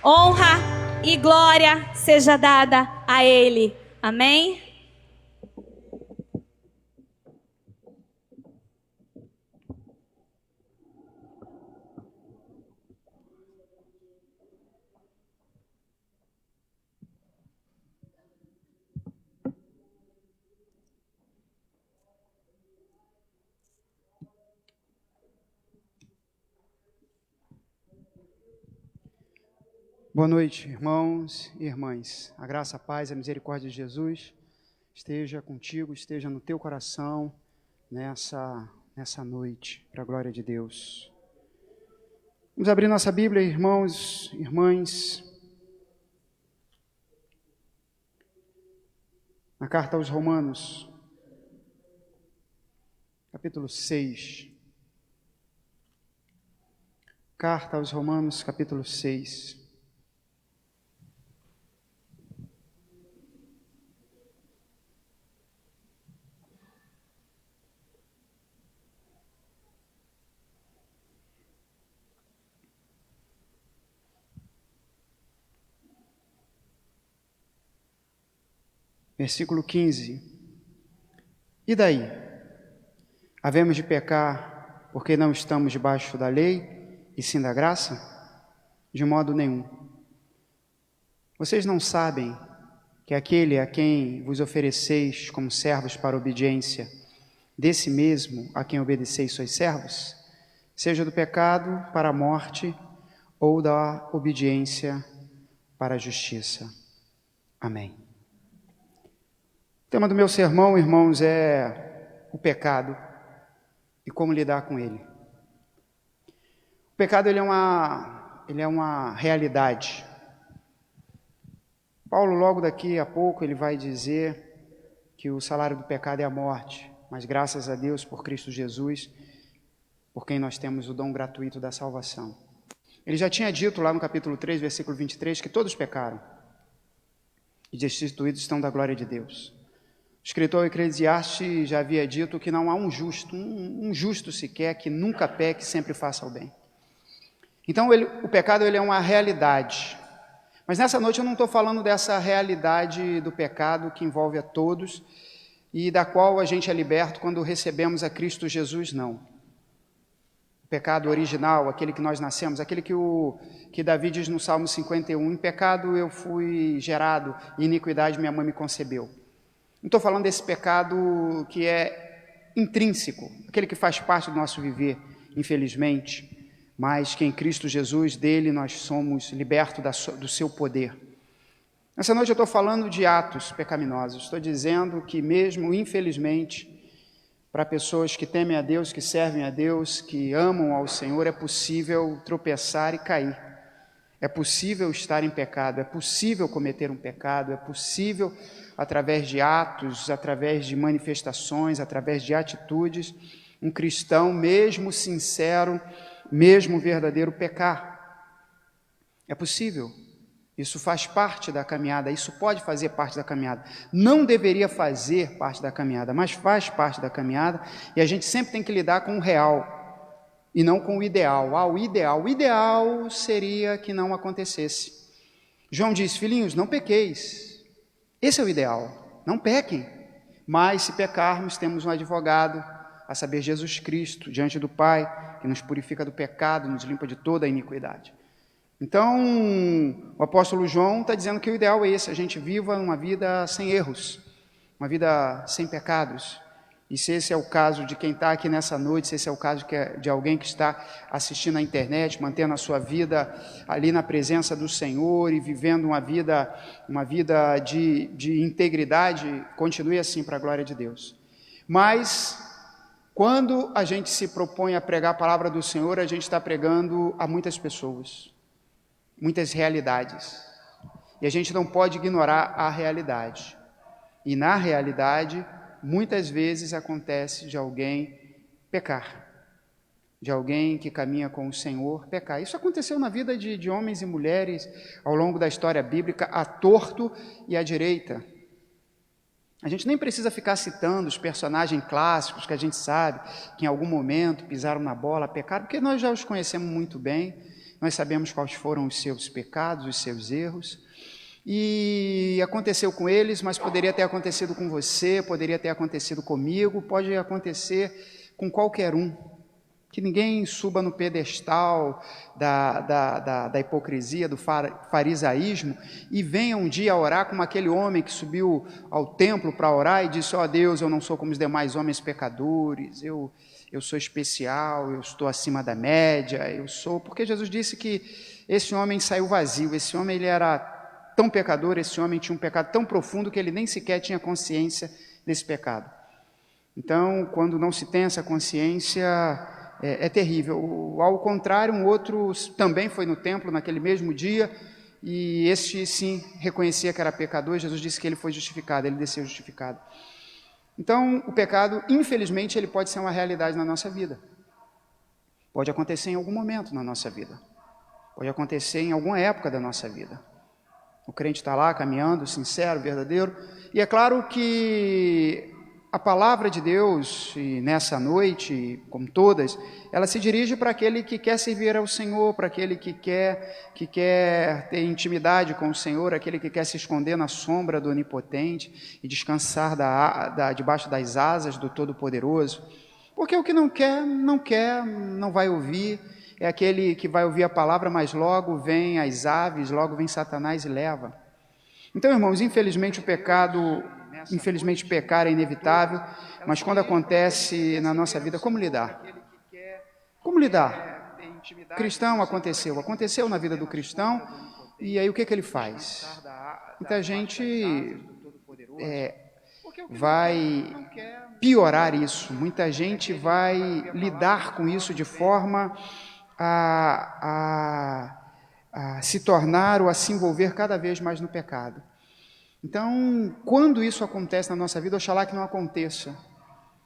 Honra e glória seja dada a Ele. Amém. Boa noite, irmãos e irmãs. A graça, a paz, a misericórdia de Jesus esteja contigo, esteja no teu coração nessa noite, para a glória de Deus. Vamos abrir nossa Bíblia, irmãos e irmãs, na carta aos Romanos, capítulo 6. Carta aos Romanos, capítulo 6. Versículo 15. E daí? Havemos de pecar porque não estamos debaixo da lei e sim da graça? De modo nenhum. Vocês não sabem que aquele a quem vos ofereceis como servos para obediência, desse mesmo a quem obedeceis sois servos, seja do pecado para a morte ou da obediência para a justiça. Amém. O tema do meu sermão, irmãos, é o pecado e como lidar com ele. O pecado ele é uma realidade. Paulo, logo daqui a pouco, ele vai dizer que o salário do pecado é a morte, mas graças a Deus por Cristo Jesus, por quem nós temos o dom gratuito da salvação. Ele já tinha dito lá no capítulo 3, versículo 23, que todos pecaram e destituídos estão da glória de Deus. O escritor Eclesiastes já havia dito que não há um justo sequer, que nunca peque, sempre faça o bem. Então o pecado ele é uma realidade. Mas nessa noite eu não estou falando dessa realidade do pecado que envolve a todos e da qual a gente é liberto quando recebemos a Cristo Jesus, não. O pecado original, aquele que nós nascemos, aquele que Davi diz no Salmo 51, em pecado eu fui gerado, e iniquidade minha mãe me concebeu. Não estou falando desse pecado que é intrínseco, aquele que faz parte do nosso viver, infelizmente, mas que em Cristo Jesus, dele nós somos libertos do seu poder. Nessa noite eu estou falando de atos pecaminosos, estou dizendo que mesmo, infelizmente, para pessoas que temem a Deus, que servem a Deus, que amam ao Senhor, é possível tropeçar e cair. É possível estar em pecado, é possível cometer um pecado, é possível, através de atos, através de manifestações, através de atitudes, um cristão, mesmo sincero, mesmo verdadeiro, pecar. É possível. Isso faz parte da caminhada, isso pode fazer parte da caminhada. Não deveria fazer parte da caminhada, mas faz parte da caminhada, e a gente sempre tem que lidar com o real e não com o ideal. O ideal seria que não acontecesse. João diz: filhinhos, não pequeis. Esse é o ideal, não pequem. Mas se pecarmos, temos um advogado, a saber, Jesus Cristo, diante do Pai, que nos purifica do pecado, nos limpa de toda a iniquidade. Então, o apóstolo João está dizendo que o ideal é esse, a gente viva uma vida sem erros, uma vida sem pecados, E se esse é o caso de quem está aqui nessa noite, se esse é o caso de alguém que está assistindo na internet, mantendo a sua vida ali na presença do Senhor e vivendo uma vida de integridade, continue assim para a glória de Deus. Mas, quando a gente se propõe a pregar a palavra do Senhor, a gente está pregando a muitas pessoas, muitas realidades. E a gente não pode ignorar a realidade. E na realidade, muitas vezes acontece de alguém pecar, de alguém que caminha com o Senhor pecar. Isso aconteceu na vida de homens e mulheres ao longo da história bíblica, à torto e à direita. A gente nem precisa ficar citando os personagens clássicos que a gente sabe que em algum momento pisaram na bola, pecaram, porque nós já os conhecemos muito bem, nós sabemos quais foram os seus pecados, os seus erros. E aconteceu com eles, mas poderia ter acontecido com você, poderia ter acontecido comigo, pode acontecer com qualquer um. Que ninguém suba no pedestal da hipocrisia, do farisaísmo, e venha um dia orar como aquele homem que subiu ao templo para orar e disse: ó Deus, eu não sou como os demais homens pecadores, eu sou especial, eu estou acima da média, eu sou... Porque Jesus disse que esse homem saiu vazio, esse homem ele era tão pecador, esse homem tinha um pecado tão profundo que ele nem sequer tinha consciência desse pecado. Então, quando não se tem essa consciência, é terrível. Ao contrário, um outro também foi no templo naquele mesmo dia, e este sim reconhecia que era pecador, e Jesus disse que ele foi justificado, ele desceu justificado. Então, o pecado, infelizmente, ele pode ser uma realidade na nossa vida. Pode acontecer em algum momento na nossa vida. Pode acontecer em alguma época da nossa vida. O crente está lá caminhando, sincero, verdadeiro. E é claro que a palavra de Deus, e nessa noite, como todas, ela se dirige para aquele que quer servir ao Senhor, para aquele que quer ter intimidade com o Senhor, aquele que quer se esconder na sombra do Onipotente e descansar debaixo das asas do Todo-Poderoso. Porque o que não quer, não vai ouvir. É aquele que vai ouvir a palavra, mas logo vem as aves, logo vem Satanás e leva. Então, irmãos, infelizmente pecar é inevitável, mas quando acontece na nossa vida, como lidar? Como lidar? Cristão aconteceu na vida do cristão, e aí o que ele faz? Muita gente vai piorar isso, muita gente vai lidar com isso de forma a se tornar ou a se envolver cada vez mais no pecado. Então, quando isso acontece na nossa vida, oxalá que não aconteça,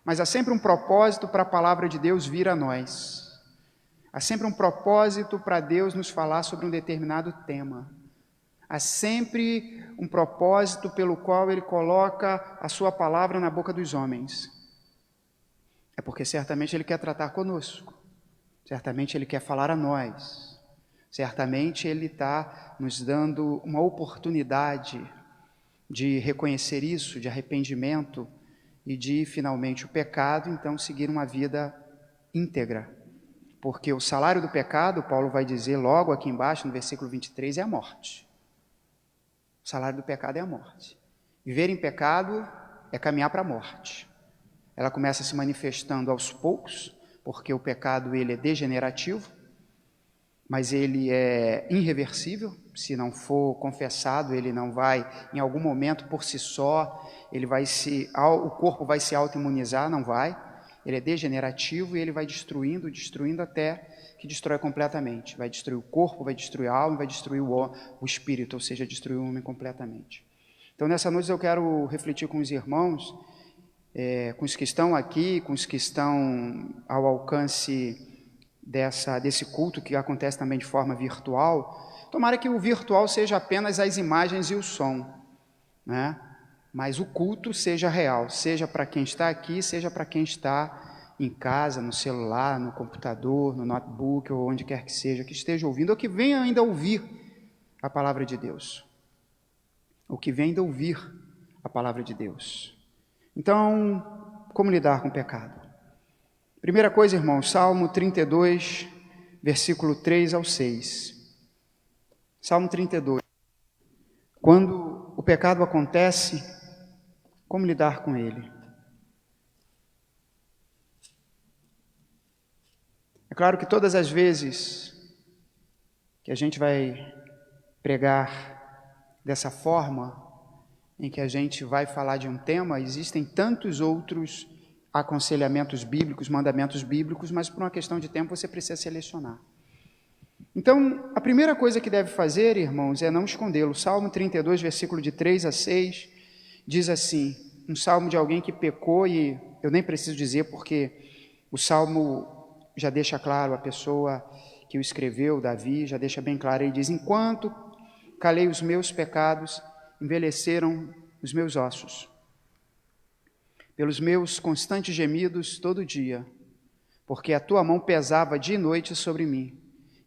mas há sempre um propósito para a palavra de Deus vir a nós. Há sempre um propósito para Deus nos falar sobre um determinado tema. Há sempre um propósito pelo qual Ele coloca a sua palavra na boca dos homens. É porque certamente Ele quer tratar conosco. Certamente Ele quer falar a nós. Certamente Ele está nos dando uma oportunidade de reconhecer isso, de arrependimento e de, finalmente, o pecado, então, seguir uma vida íntegra. Porque o salário do pecado, Paulo vai dizer logo aqui embaixo, no versículo 23, é a morte. O salário do pecado é a morte. Viver em pecado é caminhar para a morte. Ela começa se manifestando aos poucos, porque o pecado ele é degenerativo, mas ele é irreversível. Se não for confessado, ele não vai, em algum momento, por si só, o corpo vai se autoimunizar, não vai. Ele é degenerativo e ele vai destruindo até que destrói completamente. Vai destruir o corpo, vai destruir a alma, vai destruir o espírito, ou seja, destruir o homem completamente. Então, nessa noite eu quero refletir com os irmãos, com os que estão aqui, com os que estão ao alcance desse culto que acontece também de forma virtual. Tomara que o virtual seja apenas as imagens e o som, né? Mas o culto seja real, seja para quem está aqui, seja para quem está em casa, no celular, no computador, no notebook, ou onde quer que seja, que esteja ouvindo, ou que venha ainda ouvir a palavra de Deus. Ou que venha ainda ouvir a palavra de Deus. Então, como lidar com o pecado? Primeira coisa, irmãos, Salmo 32, versículo 3 ao 6. Salmo 32. Quando o pecado acontece, como lidar com ele? É claro que todas as vezes que a gente vai pregar dessa forma, em que a gente vai falar de um tema, existem tantos outros aconselhamentos bíblicos, mandamentos bíblicos, mas por uma questão de tempo você precisa selecionar. Então, a primeira coisa que deve fazer, irmãos, é não escondê-lo. Salmo 32, versículo de 3 a 6, diz assim, um salmo de alguém que pecou, e eu nem preciso dizer porque o salmo já deixa claro, a pessoa que o escreveu, Davi, já deixa bem claro, ele diz, enquanto calei os meus pecados, envelheceram os meus ossos, pelos meus constantes gemidos todo dia, porque a tua mão pesava dia e noite sobre mim,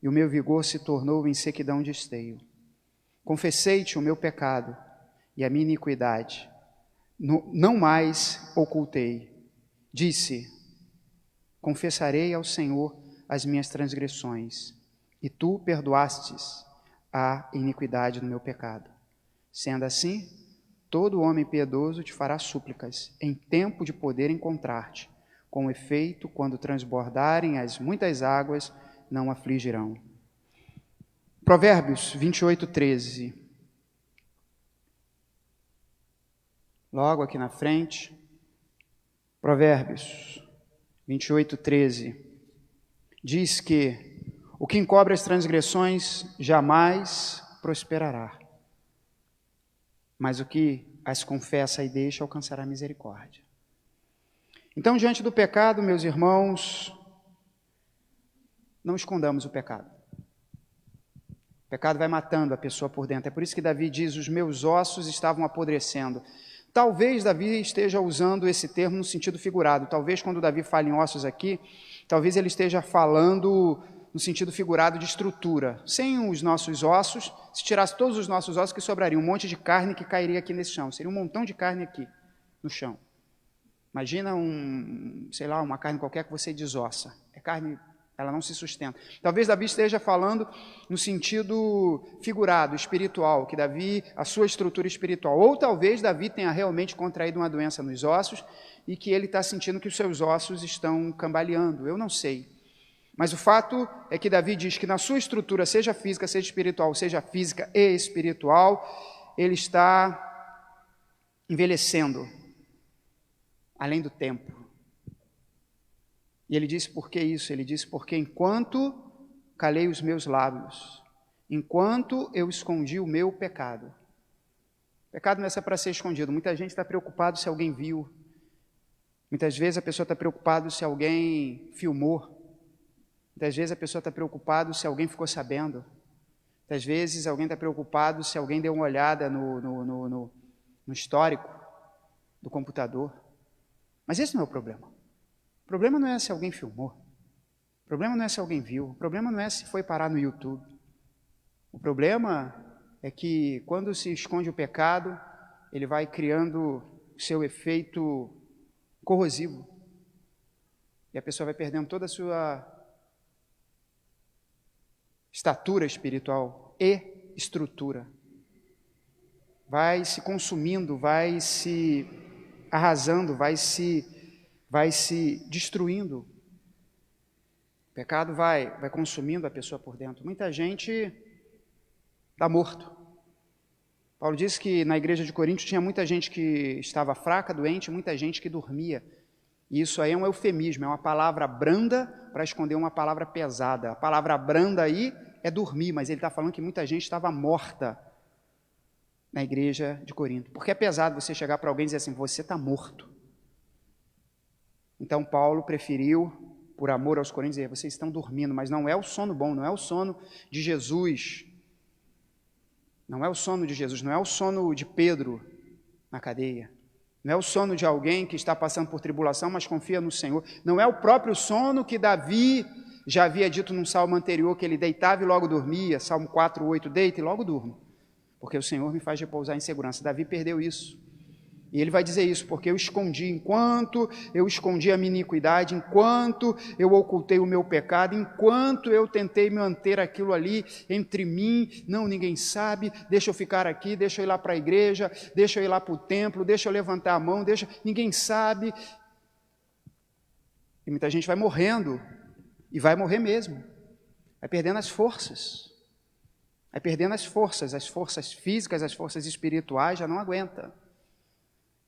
e o meu vigor se tornou em sequidão de esteio. Confessei-te o meu pecado e a minha iniquidade, não mais ocultei. Disse, confessarei ao Senhor as minhas transgressões, e tu perdoastes a iniquidade do meu pecado. Sendo assim, todo homem piedoso te fará súplicas, em tempo de poder encontrar-te. Com efeito, quando transbordarem as muitas águas, não afligirão. Provérbios 28, 13. Logo aqui na frente, Provérbios 28, 13. Diz que o que encobre as transgressões jamais prosperará, mas o que as confessa e deixa alcançará misericórdia. Então, diante do pecado, meus irmãos, não escondamos o pecado. O pecado vai matando a pessoa por dentro. É por isso que Davi diz, os meus ossos estavam apodrecendo. Talvez Davi esteja usando esse termo no sentido figurado. Talvez quando Davi fala em ossos aqui, talvez ele esteja falando no sentido figurado de estrutura. Sem os nossos ossos, se tirasse todos os nossos ossos, que sobraria um monte de carne que cairia aqui nesse chão. Seria um montão de carne aqui no chão. Imagina uma carne qualquer que você desossa. É carne, ela não se sustenta. Talvez Davi esteja falando no sentido figurado, espiritual, que Davi, a sua estrutura espiritual. Ou talvez Davi tenha realmente contraído uma doença nos ossos e que ele está sentindo que os seus ossos estão cambaleando. Eu não sei. Mas o fato é que Davi diz que na sua estrutura, seja física, seja espiritual, seja física e espiritual, ele está envelhecendo, além do tempo. E ele disse por que isso? Ele disse porque enquanto calei os meus lábios, enquanto eu escondi o meu pecado. O pecado não é só para ser escondido. Muita gente está preocupado se alguém viu. Muitas vezes a pessoa está preocupada se alguém filmou. Muitas vezes a pessoa está preocupada se alguém ficou sabendo. Muitas vezes alguém está preocupado se alguém deu uma olhada no histórico do computador. Mas esse não é o problema. O problema não é se alguém filmou. O problema não é se alguém viu. O problema não é se foi parar no YouTube. O problema é que quando se esconde o pecado, ele vai criando seu efeito corrosivo. E a pessoa vai perdendo toda a sua estatura espiritual e estrutura. Vai se consumindo, vai se arrasando, vai se destruindo. O pecado vai consumindo a pessoa por dentro. Muita gente está morto. Paulo disse que na igreja de Corinto tinha muita gente que estava fraca, doente, muita gente que dormia. E isso aí é um eufemismo, é uma palavra branda para esconder uma palavra pesada. A palavra branda aí é dormir, mas ele está falando que muita gente estava morta na igreja de Corinto. Porque é pesado você chegar para alguém e dizer assim, você está morto. Então Paulo preferiu, por amor aos coríntios, dizer, vocês estão dormindo, mas não é o sono bom, não é o sono de Jesus. Não é o sono de Jesus, não é o sono de Pedro na cadeia. Não é o sono de alguém que está passando por tribulação, mas confia no Senhor. Não é o próprio sono que Davi já havia dito num salmo anterior, que ele deitava e logo dormia. Salmo 4:8, deita e logo durmo, porque o Senhor me faz repousar em segurança. Davi perdeu isso. E ele vai dizer isso, porque eu escondi, enquanto eu escondi a minha iniquidade, enquanto eu ocultei o meu pecado, enquanto eu tentei manter aquilo ali entre mim, não, ninguém sabe, deixa eu ficar aqui, deixa eu ir lá para a igreja, deixa eu ir lá para o templo, deixa eu levantar a mão, ninguém sabe. E muita gente vai morrendo E vai morrer mesmo. Vai perdendo as forças. Vai perdendo as forças físicas, as forças espirituais, já não aguenta.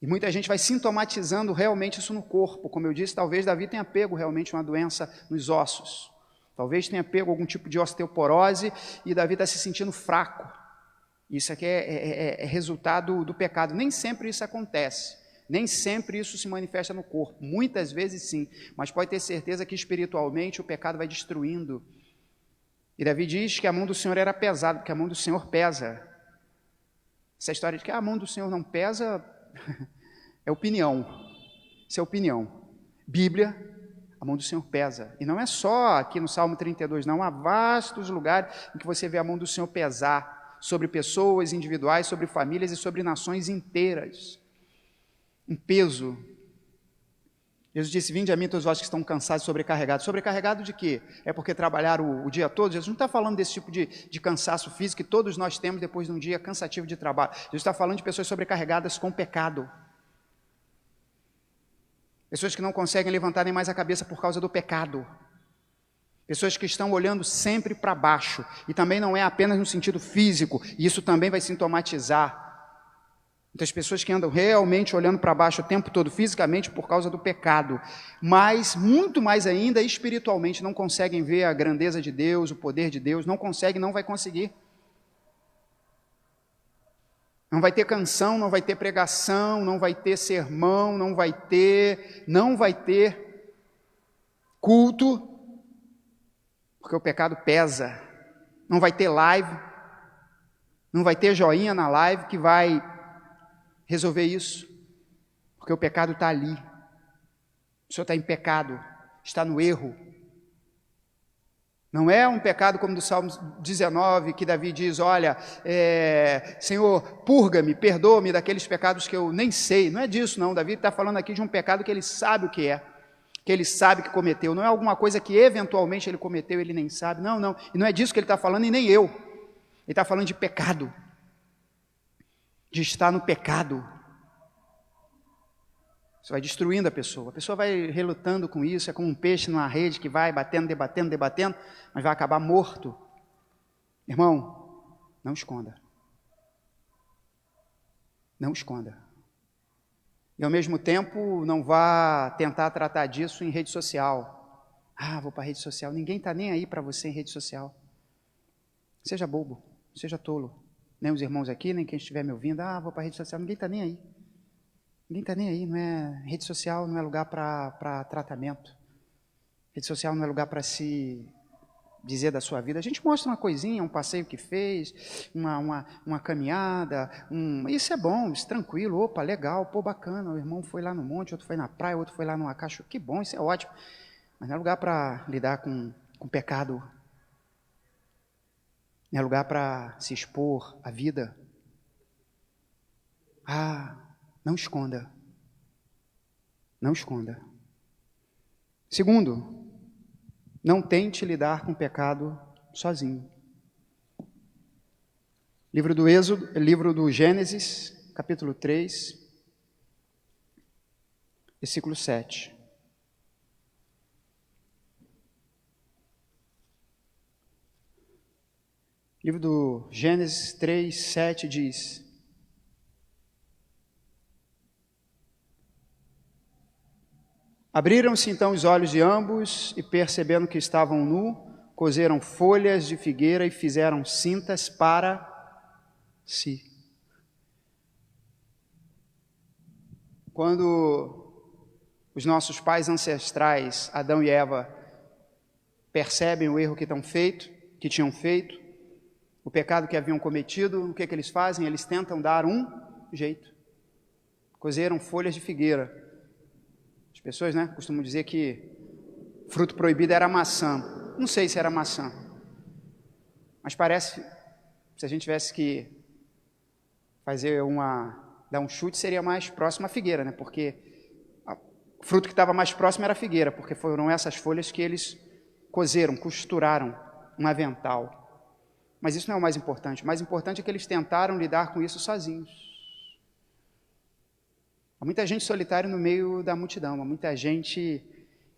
E muita gente vai sintomatizando realmente isso no corpo. Como eu disse, talvez Davi tenha pego realmente uma doença nos ossos. Talvez tenha pego algum tipo de osteoporose e Davi está se sentindo fraco. Isso aqui é resultado do pecado. Nem sempre isso acontece. Nem sempre isso se manifesta no corpo. Muitas vezes sim. Mas pode ter certeza que espiritualmente o pecado vai destruindo. E Davi diz que a mão do Senhor era pesada, porque a mão do Senhor pesa. Essa história de que a mão do Senhor não pesa é opinião. Isso é opinião. Bíblia, a mão do Senhor pesa. E não é só aqui no Salmo 32, não. Há vastos lugares em que você vê a mão do Senhor pesar sobre pessoas individuais, sobre famílias e sobre nações inteiras. Um peso. Jesus disse, vinde a mim todos vós que estão cansados e sobrecarregados. Sobrecarregado de quê? É porque trabalharam o dia todo? Jesus não está falando desse tipo de cansaço físico que todos nós temos depois de um dia cansativo de trabalho. Jesus está falando de pessoas sobrecarregadas com pecado. Pessoas que não conseguem levantar nem mais a cabeça por causa do pecado. Pessoas que estão olhando sempre para baixo. E também não é apenas no sentido físico. E isso também vai sintomatizar. Então, as pessoas que andam realmente olhando para baixo o tempo todo, fisicamente, por causa do pecado, mas, muito mais ainda, espiritualmente, não conseguem ver a grandeza de Deus, o poder de Deus, não conseguem, não vai conseguir. Não vai ter canção, não vai ter pregação, não vai ter sermão, não vai ter culto, porque o pecado pesa. Não vai ter live, não vai ter joinha na live que vai resolver isso, porque o pecado está ali. O senhor está em pecado, está no erro. Não é um pecado como do Salmo 19, que Davi diz, olha, Senhor, purga-me, perdoa-me daqueles pecados que eu nem sei. Não é disso não, Davi está falando aqui de um pecado que ele sabe o que é, que ele sabe que cometeu. Não é alguma coisa que eventualmente ele cometeu, ele nem sabe. Não, e não é disso que ele está falando e nem eu. Ele está falando de pecado. De estar no pecado. Isso vai destruindo a pessoa vai relutando com isso, é como um peixe numa rede que vai batendo, debatendo, mas vai acabar morto. Irmão, não esconda. Não esconda. E ao mesmo tempo, não vá tentar tratar disso em rede social. Vou para a rede social. Ninguém está nem aí para você em rede social. Seja bobo, seja tolo. Nem os irmãos aqui, nem quem estiver me ouvindo, vou para a rede social, ninguém está nem aí. Ninguém está nem aí, não é, rede social não é lugar para tratamento. Rede social não é lugar para se dizer da sua vida. A gente mostra uma coisinha, um passeio que fez, uma caminhada, isso é bom, isso é tranquilo, opa, legal, pô, bacana, o irmão foi lá no monte, outro foi na praia, outro foi lá numa caixa, que bom, isso é ótimo. Mas não é lugar para lidar com pecado. Não é lugar para se expor à vida. Não esconda. Não esconda. Segundo, não tente lidar com o pecado sozinho. Livro do Êxodo, livro do Gênesis, capítulo 3, versículo 7. Livro do Gênesis 3, 7 diz: abriram-se então os olhos de ambos e, percebendo que estavam nus, coseram folhas de figueira e fizeram cintas para si. Quando os nossos pais ancestrais, Adão e Eva, percebem o erro que tinham feito, o pecado que haviam cometido, o que eles fazem? Eles tentam dar um jeito. Cozeram folhas de figueira. As pessoas, costumam dizer que fruto proibido era maçã. Não sei se era maçã. Mas parece, se a gente tivesse que dar um chute, seria mais próximo à figueira, Porque o fruto que estava mais próximo era a figueira, porque foram essas folhas que eles cozeram, costuraram um avental. Mas isso não é o mais importante. O mais importante é que eles tentaram lidar com isso sozinhos. Há muita gente solitária no meio da multidão. Há muita gente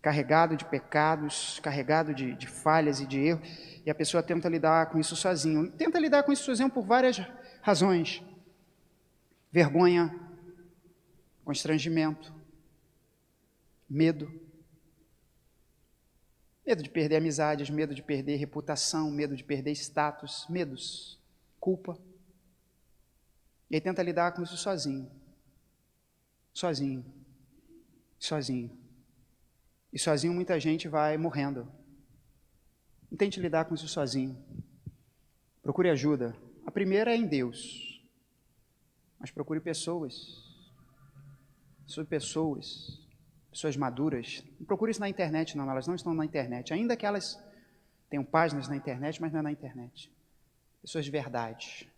carregado de pecados, carregado de falhas e de erros, e a pessoa tenta lidar com isso sozinho. Tenta lidar com isso sozinho por várias razões. Vergonha, constrangimento, medo. Medo de perder amizades, medo de perder reputação, medo de perder status, medos, culpa. E aí tenta lidar com isso sozinho. Sozinho. E sozinho muita gente vai morrendo. Não tente lidar com isso sozinho. Procure ajuda. A primeira é em Deus. Mas procure pessoas. Pessoas maduras. Não procure isso na internet, não. Elas não estão na internet. Ainda que elas tenham páginas na internet, mas não é na internet. Pessoas de verdade.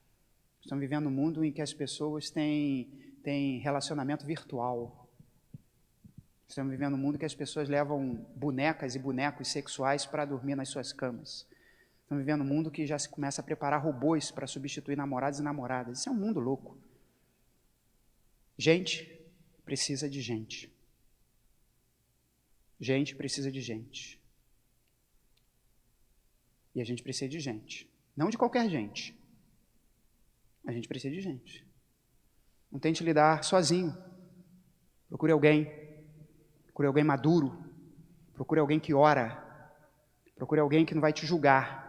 Estão vivendo um mundo em que as pessoas têm relacionamento virtual. Estamos vivendo um mundo que as pessoas levam bonecas e bonecos sexuais para dormir nas suas camas. Estamos vivendo um mundo que já se começa a preparar robôs para substituir namorados e namoradas. Isso é um mundo louco. Gente precisa de gente. Gente precisa de gente. E a gente precisa de gente. Não de qualquer gente. A gente precisa de gente. Não tente lidar sozinho. Procure alguém. Procure alguém maduro. Procure alguém que ora. Procure alguém que não vai te julgar.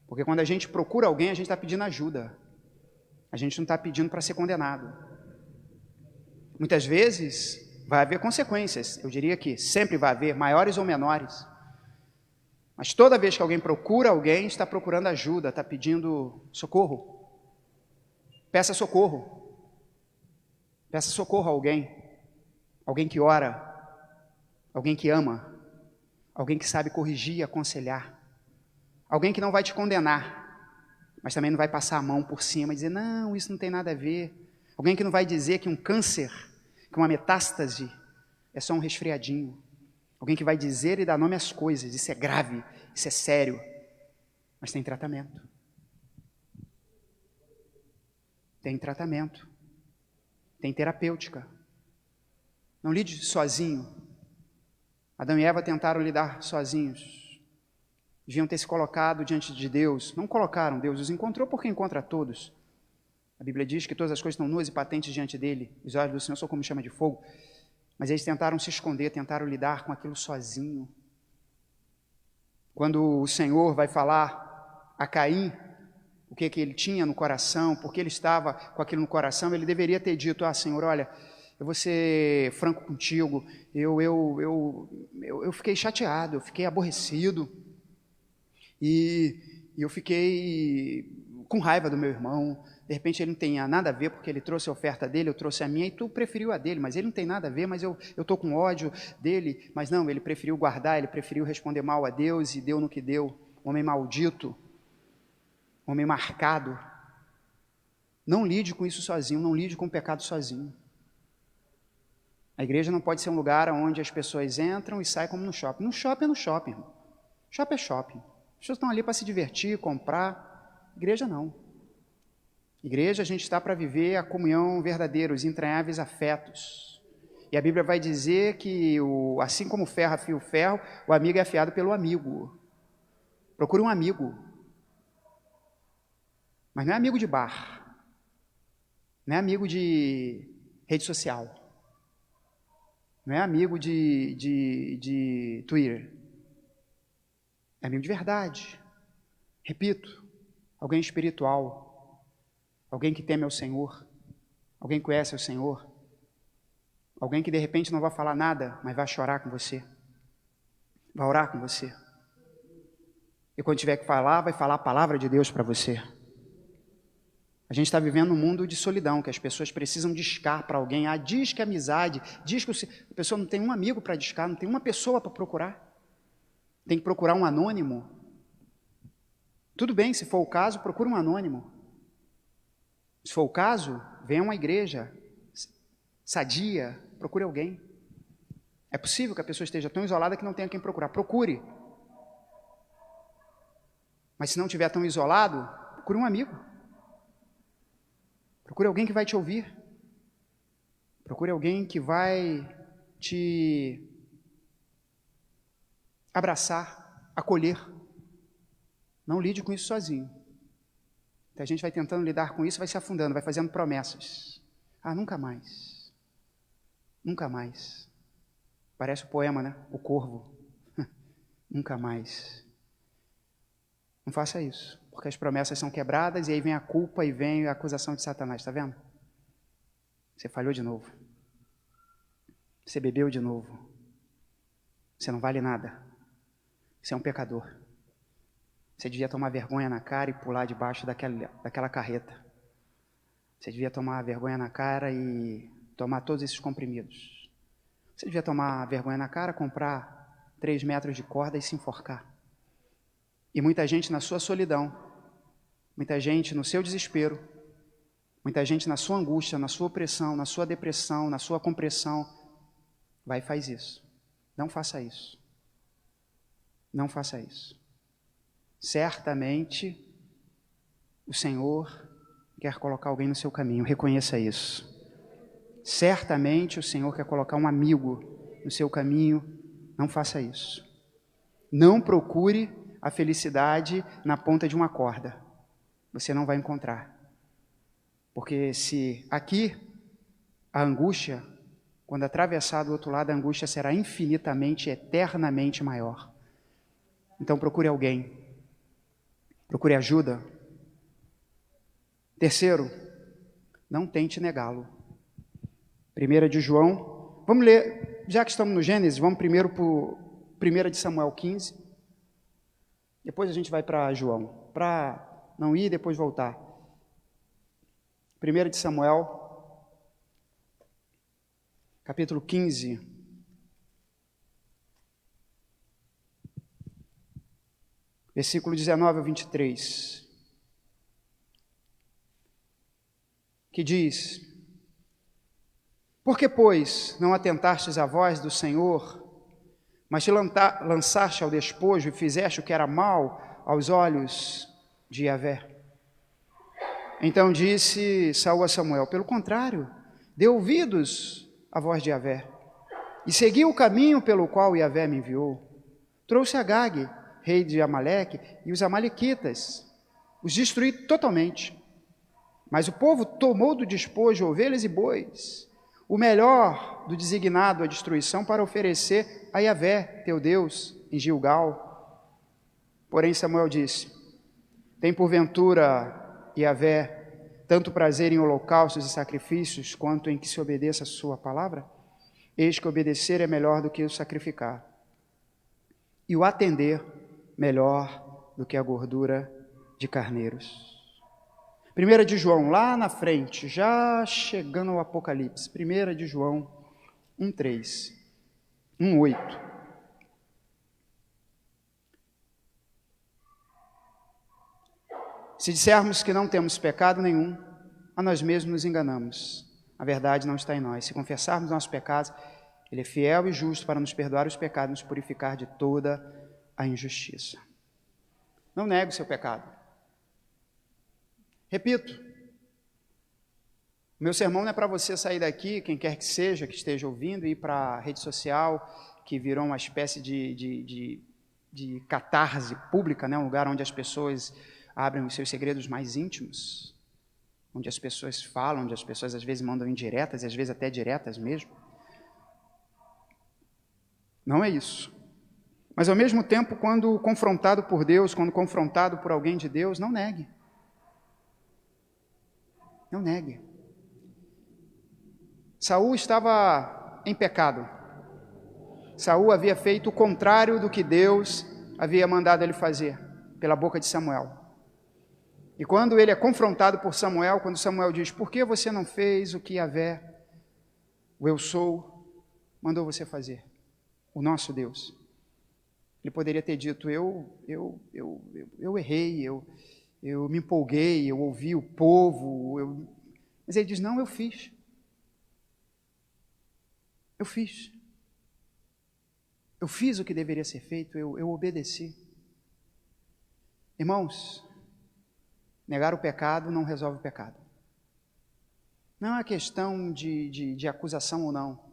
Porque quando a gente procura alguém, a gente está pedindo ajuda. A gente não está pedindo para ser condenado. Muitas vezes vai haver consequências. Eu diria que sempre vai haver, maiores ou menores. Mas toda vez que alguém procura alguém, está procurando ajuda, está pedindo socorro. Peça socorro. Peça socorro a alguém. Alguém que ora. Alguém que ama. Alguém que sabe corrigir e aconselhar. Alguém que não vai te condenar, mas também não vai passar a mão por cima e dizer, não, isso não tem nada a ver. Alguém que não vai dizer que um câncer, que uma metástase é só um resfriadinho. Alguém que vai dizer e dar nome às coisas, isso é grave, isso é sério, mas tem tratamento. Tem tratamento. Tem terapêutica. Não lide sozinho. Adão e Eva tentaram lidar sozinhos. Deviam ter se colocado diante de Deus. Não colocaram, Deus os encontrou porque encontra todos. A Bíblia diz que todas as coisas estão nuas e patentes diante dele. Os olhos do Senhor são como chama de fogo. Mas eles tentaram se esconder, tentaram lidar com aquilo sozinho. Quando o Senhor vai falar a Caim o que ele tinha no coração, porque ele estava com aquilo no coração, ele deveria ter dito, Senhor, olha, eu vou ser franco contigo, eu fiquei chateado, eu fiquei aborrecido, e eu fiquei com raiva do meu irmão. De repente ele não tem nada a ver, porque ele trouxe a oferta dele, eu trouxe a minha, e tu preferiu a dele, mas ele não tem nada a ver, mas eu estou com ódio dele, mas não, ele preferiu guardar, ele preferiu responder mal a Deus, e deu no que deu. Homem maldito, homem marcado. Não lide com isso sozinho, não lide com o pecado sozinho. A igreja não pode ser um lugar onde as pessoas entram e saem como no shopping. No shopping é no shopping, irmão. Shopping é shopping. As pessoas estão ali para se divertir, comprar. Igreja não. Igreja, a gente está para viver a comunhão verdadeira, os entranháveis afetos. E a Bíblia vai dizer que, assim como o ferro afia o ferro, o amigo é afiado pelo amigo. Procure um amigo. Mas não é amigo de bar. Não é amigo de rede social. Não é amigo de Twitter. É amigo de verdade. Repito, alguém espiritual. Alguém que teme ao Senhor. Alguém que conhece o Senhor. Alguém que de repente não vai falar nada, mas vai chorar com você. Vai orar com você. E quando tiver que falar, vai falar a palavra de Deus para você. A gente está vivendo um mundo de solidão, que as pessoas precisam discar para alguém. Diz que é amizade, diz que a pessoa não tem um amigo para discar, não tem uma pessoa para procurar. Tem que procurar um anônimo. Tudo bem, se for o caso, procure um anônimo. Se for o caso, venha a uma igreja sadia, procure alguém. É possível que a pessoa esteja tão isolada que não tenha quem procurar. Procure. Mas se não estiver tão isolado, procure um amigo. Procure alguém que vai te ouvir. Procure alguém que vai te abraçar, acolher. Não lide com isso sozinho. Então, a gente vai tentando lidar com isso, vai se afundando, vai fazendo promessas. Ah, nunca mais. Nunca mais. Parece o poema, né? O Corvo. Nunca mais. Não faça isso, porque as promessas são quebradas e aí vem a culpa e vem a acusação de Satanás, está vendo? Você falhou de novo. Você bebeu de novo. Você não vale nada. Você é um pecador. Você devia tomar vergonha na cara e pular debaixo daquela carreta. Você devia tomar vergonha na cara e tomar todos esses comprimidos. Você devia tomar vergonha na cara, comprar 3 metros de corda e se enforcar. E muita gente na sua solidão, muita gente no seu desespero, muita gente na sua angústia, na sua opressão, na sua depressão, na sua compressão, vai e faz isso. Não faça isso. Não faça isso. Certamente, o Senhor quer colocar alguém no seu caminho, reconheça isso. Certamente, o Senhor quer colocar um amigo no seu caminho, não faça isso. Não procure a felicidade na ponta de uma corda. Você não vai encontrar. Porque se aqui a angústia, quando atravessar do outro lado, a angústia será infinitamente, eternamente maior. Então procure alguém. Procure ajuda. Terceiro, não tente negá-lo. 1 de João, vamos ler, já que estamos no Gênesis, vamos primeiro para 1 de Samuel 15. Depois a gente vai para João, para não ir e depois voltar. 1 de Samuel, capítulo 15. Versículo 19 a 23. Que diz: Por que, pois, não atentastes à voz do Senhor, mas te lançaste ao despojo e fizeste o que era mal aos olhos de Yahvé? Então disse Saul a Samuel: Pelo contrário, dê ouvidos à voz de Yahvé, e segui o caminho pelo qual Yahvé me enviou. Trouxe Agag, rei de Amaleque, e os amalequitas, os destruí totalmente. Mas o povo tomou do despojo ovelhas e bois, o melhor do designado à destruição, para oferecer a Yahvé, teu Deus, em Gilgal. Porém Samuel disse: Tem porventura Yahvé tanto prazer em holocaustos e sacrifícios, quanto em que se obedeça a sua palavra? Eis que obedecer é melhor do que o sacrificar, e o atender melhor do que a gordura de carneiros. 1 de João, lá na frente, já chegando ao Apocalipse. 1 de João 1,3, 1,8. Se dissermos que não temos pecado nenhum, a nós mesmos nos enganamos. A verdade não está em nós. Se confessarmos nossos pecados, Ele é fiel e justo para nos perdoar os pecados e nos purificar de toda a injustiça. Não negue o seu pecado. Repito, o meu sermão não é para você sair daqui, quem quer que seja, que esteja ouvindo, e ir para a rede social, que virou uma espécie de catarse pública, né? Um lugar onde as pessoas abrem os seus segredos mais íntimos, onde as pessoas falam, onde as pessoas às vezes mandam indiretas, e às vezes até diretas mesmo. Não é isso. Mas ao mesmo tempo, quando confrontado por Deus, quando confrontado por alguém de Deus, não negue. Não negue. Saul estava em pecado. Saul havia feito o contrário do que Deus havia mandado ele fazer, pela boca de Samuel. E quando ele é confrontado por Samuel, quando Samuel diz: Por que você não fez o que Yahvé, o Eu Sou, mandou você fazer? O nosso Deus. Ele poderia ter dito: Eu errei, eu me empolguei, eu ouvi o povo, mas ele diz: não, eu fiz. Eu fiz. Eu fiz o que deveria ser feito, eu obedeci. Irmãos, negar o pecado não resolve o pecado. Não é uma questão de acusação ou não.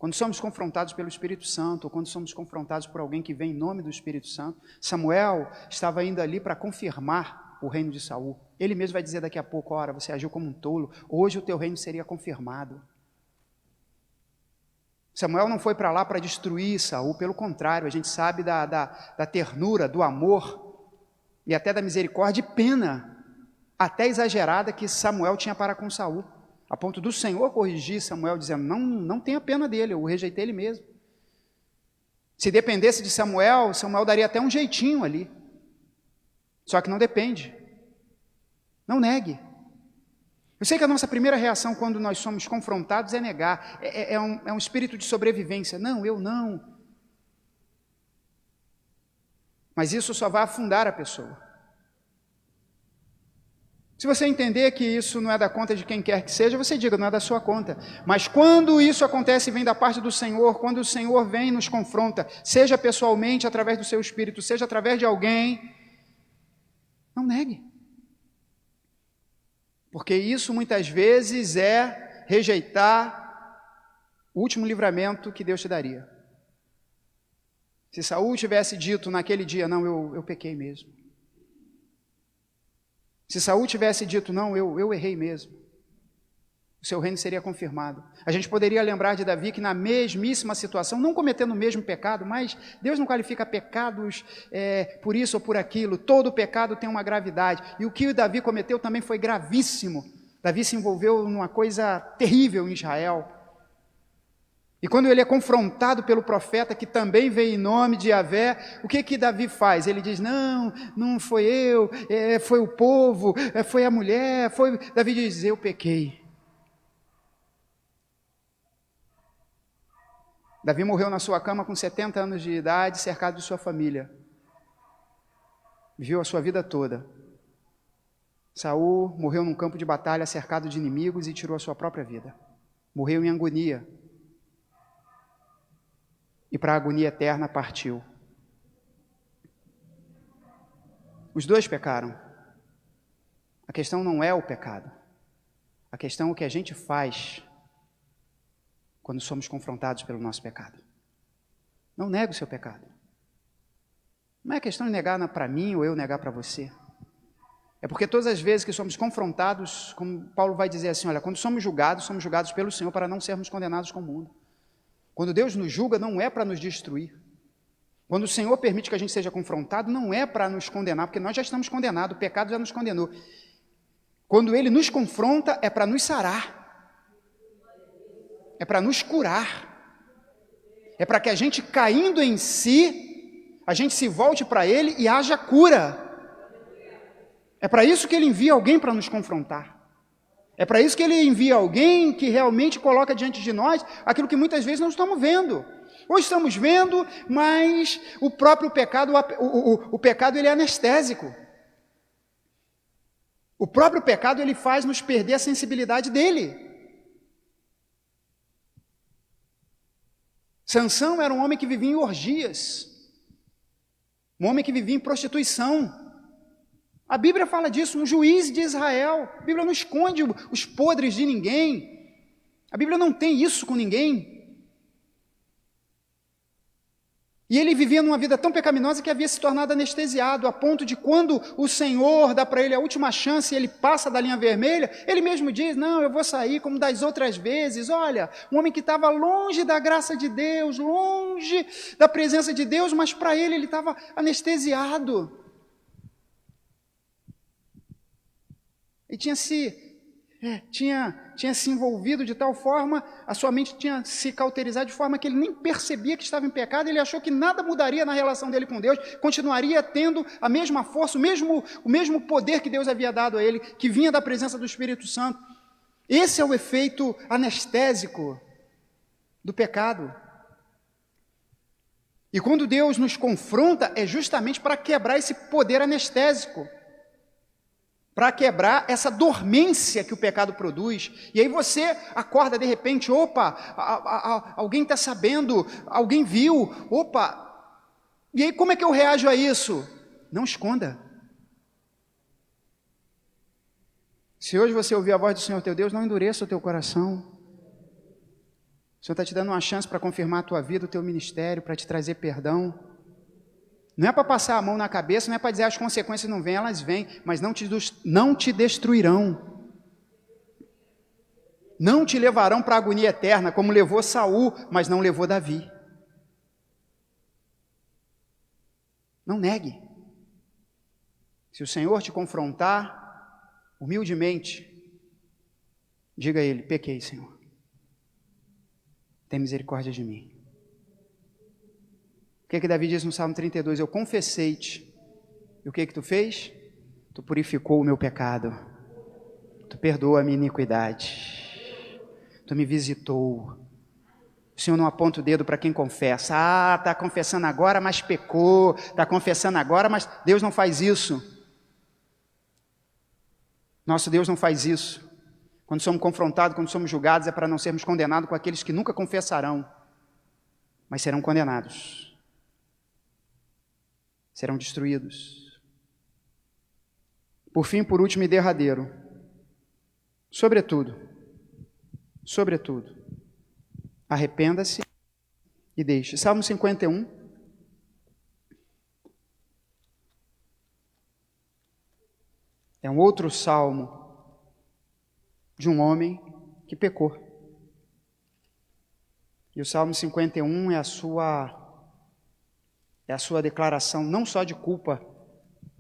Quando somos confrontados pelo Espírito Santo, ou quando somos confrontados por alguém que vem em nome do Espírito Santo, Samuel estava indo ali para confirmar o reino de Saul. Ele mesmo vai dizer daqui a pouco, ora, você agiu como um tolo, hoje o teu reino seria confirmado. Samuel não foi para lá para destruir Saul, pelo contrário, a gente sabe da ternura, do amor e até da misericórdia e pena, até exagerada, que Samuel tinha para com Saul, a ponto do Senhor corrigir Samuel, dizendo, não tenha pena dele, eu rejeitei ele mesmo. Se dependesse de Samuel, Samuel daria até um jeitinho ali, só que não depende, não negue. Eu sei que a nossa primeira reação quando nós somos confrontados é negar, é um espírito de sobrevivência. Não, eu não. Mas isso só vai afundar a pessoa. Se você entender que isso não é da conta de quem quer que seja, você diga, não é da sua conta. Mas quando isso acontece e vem da parte do Senhor, quando o Senhor vem e nos confronta, seja pessoalmente, através do seu Espírito, seja através de alguém, não negue. Porque isso muitas vezes é rejeitar o último livramento que Deus te daria. Se Saul tivesse dito naquele dia, não, eu pequei mesmo. Se Saul tivesse dito, não, eu errei mesmo, o seu reino seria confirmado. A gente poderia lembrar de Davi que na mesmíssima situação, não cometendo o mesmo pecado, mas Deus não qualifica pecados por isso ou por aquilo, todo pecado tem uma gravidade, e o que o Davi cometeu também foi gravíssimo. Davi se envolveu numa coisa terrível em Israel, e quando ele é confrontado pelo profeta, que também veio em nome de Yahvé, o que Davi faz? Ele diz, não foi eu, foi o povo, foi a mulher, Davi diz, eu pequei. Davi morreu na sua cama com 70 anos de idade, cercado de sua família. Viveu a sua vida toda. Saul morreu num campo de batalha, cercado de inimigos e tirou a sua própria vida. Morreu em agonia. E para a agonia eterna partiu. Os dois pecaram. A questão não é o pecado. A questão é o que a gente faz quando somos confrontados pelo nosso pecado. Não negue o seu pecado. Não é questão de negar para mim ou eu negar para você. É porque todas as vezes que somos confrontados, como Paulo vai dizer assim, olha, quando somos julgados pelo Senhor para não sermos condenados com o mundo. Quando Deus nos julga, não é para nos destruir. Quando o Senhor permite que a gente seja confrontado, não é para nos condenar, porque nós já estamos condenados, o pecado já nos condenou. Quando Ele nos confronta, é para nos sarar. É para nos curar. É para que a gente, caindo em si, a gente se volte para Ele e haja cura. É para isso que Ele envia alguém para nos confrontar. É para isso que Ele envia alguém que realmente coloca diante de nós aquilo que muitas vezes não estamos vendo. Ou estamos vendo, mas o próprio pecado, o pecado ele é anestésico. O próprio pecado ele faz nos perder a sensibilidade dele. Sansão era um homem que vivia em orgias. Um homem que vivia em prostituição. A Bíblia fala disso, um juiz de Israel. A Bíblia não esconde os podres de ninguém. A Bíblia não tem isso com ninguém. E ele vivia numa vida tão pecaminosa que havia se tornado anestesiado, a ponto de quando o Senhor dá para ele a última chance e ele passa da linha vermelha, ele mesmo diz, não, eu vou sair como das outras vezes. Olha, um homem que estava longe da graça de Deus, longe da presença de Deus, mas para ele estava anestesiado. E tinha se envolvido de tal forma, a sua mente tinha se cauterizado de forma que ele nem percebia que estava em pecado, ele achou que nada mudaria na relação dele com Deus, continuaria tendo a mesma força, o mesmo poder que Deus havia dado a ele, que vinha da presença do Espírito Santo. Esse é o efeito anestésico do pecado. E quando Deus nos confronta, é justamente para quebrar esse poder anestésico, para quebrar essa dormência que o pecado produz. E aí você acorda de repente, opa, alguém está sabendo, alguém viu, opa, e aí como é que eu reajo a isso? Não esconda. Se hoje você ouvir a voz do Senhor teu Deus, não endureça o teu coração. O Senhor está te dando uma chance para confirmar a tua vida, o teu ministério, para te trazer perdão. Não é para passar a mão na cabeça, não é para dizer as consequências não vêm, elas vêm, mas não te destruirão. Não te levarão para a agonia eterna, como levou Saul, mas não levou Davi. Não negue. Se o Senhor te confrontar, humildemente, diga a Ele: pequei, Senhor. Tem misericórdia de mim. O que Davi diz no Salmo 32? Eu confessei-te. E o que tu fez? Tu purificou o meu pecado. Tu perdoou a minha iniquidade. Tu me visitou. O Senhor não aponta o dedo para quem confessa. Ah, está confessando agora, mas pecou. Está confessando agora, mas Deus não faz isso. Nosso Deus não faz isso. Quando somos confrontados, quando somos julgados, é para não sermos condenados com aqueles que nunca confessarão, mas serão condenados. Serão destruídos. Por fim, por último e derradeiro, sobretudo, arrependa-se e deixe. Salmo 51. É um outro salmo de um homem que pecou. E o Salmo 51 é a sua declaração não só de culpa,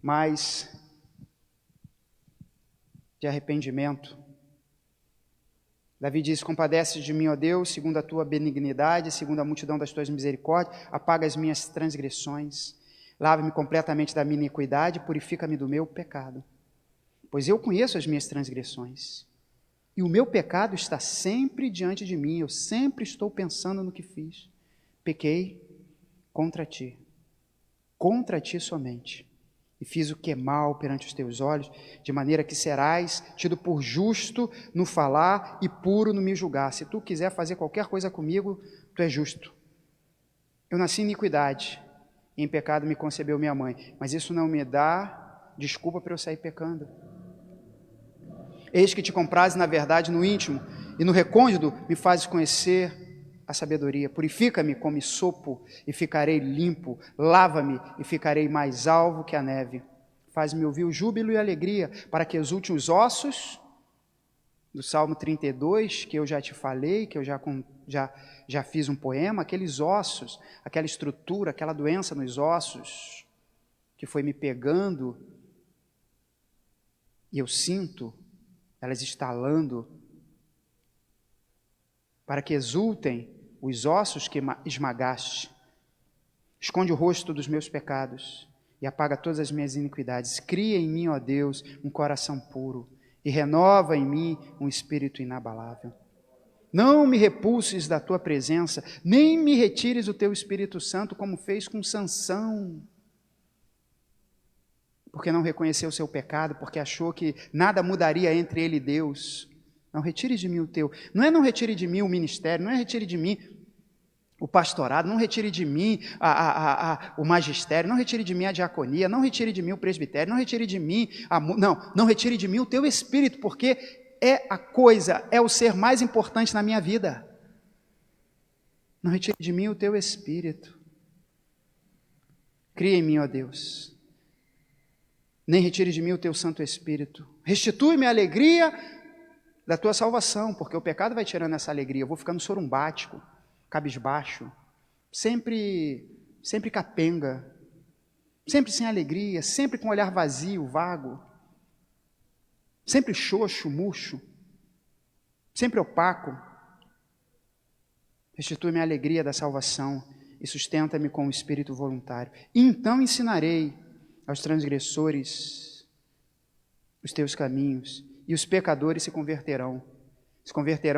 mas de arrependimento. Davi diz: compadece de mim, ó Deus, segundo a tua benignidade, segundo a multidão das tuas misericórdias, apaga as minhas transgressões, lava-me completamente da minha iniquidade, purifica-me do meu pecado. Pois eu conheço as minhas transgressões, e o meu pecado está sempre diante de mim, eu sempre estou pensando no que fiz. Pequei contra ti somente, e fiz o que é mal perante os teus olhos, de maneira que serás tido por justo no falar e puro no me julgar. Se tu quiser fazer qualquer coisa comigo, tu és justo. Eu nasci em iniquidade, e em pecado me concebeu minha mãe, mas isso não me dá desculpa para eu sair pecando. Eis que te compraze na verdade no íntimo, e no recôndito me fazes conhecer a sabedoria. Purifica-me como hisopo, e ficarei limpo. Lava-me, e ficarei mais alvo que a neve. Faz-me ouvir o júbilo e a alegria, para que exulte os ossos, do Salmo 32, que eu já te falei, que eu já fiz um poema, aqueles ossos, aquela estrutura, aquela doença nos ossos, que foi me pegando, e eu sinto elas estalando, para que exultem os ossos que esmagaste. Esconde o rosto dos meus pecados e apaga todas as minhas iniquidades. Cria em mim, ó Deus, um coração puro e renova em mim um espírito inabalável. Não me repulses da tua presença, nem me retires o teu Espírito Santo, como fez com Sansão. Porque não reconheceu o seu pecado, porque achou que nada mudaria entre ele e Deus. Não retire de mim o teu. Não é não retire de mim o ministério, não é retire de mim o pastorado, não retire de mim o magistério, não retire de mim a diaconia, não retire de mim o presbitério, não retire de mim não retire de mim o teu espírito, porque é o ser mais importante na minha vida. Não retire de mim o teu espírito. Cria em mim, ó Deus. Nem retire de mim o teu Santo Espírito. Restitui-me a alegria da tua salvação, porque o pecado vai tirando essa alegria. Eu vou ficando sorumbático, cabisbaixo, sempre capenga, sempre sem alegria, sempre com o olhar vazio, vago, sempre xoxo, murcho, sempre opaco. Restitui-me a alegria da salvação e sustenta-me com o espírito voluntário. E então ensinarei aos transgressores os teus caminhos, e os pecadores se converterão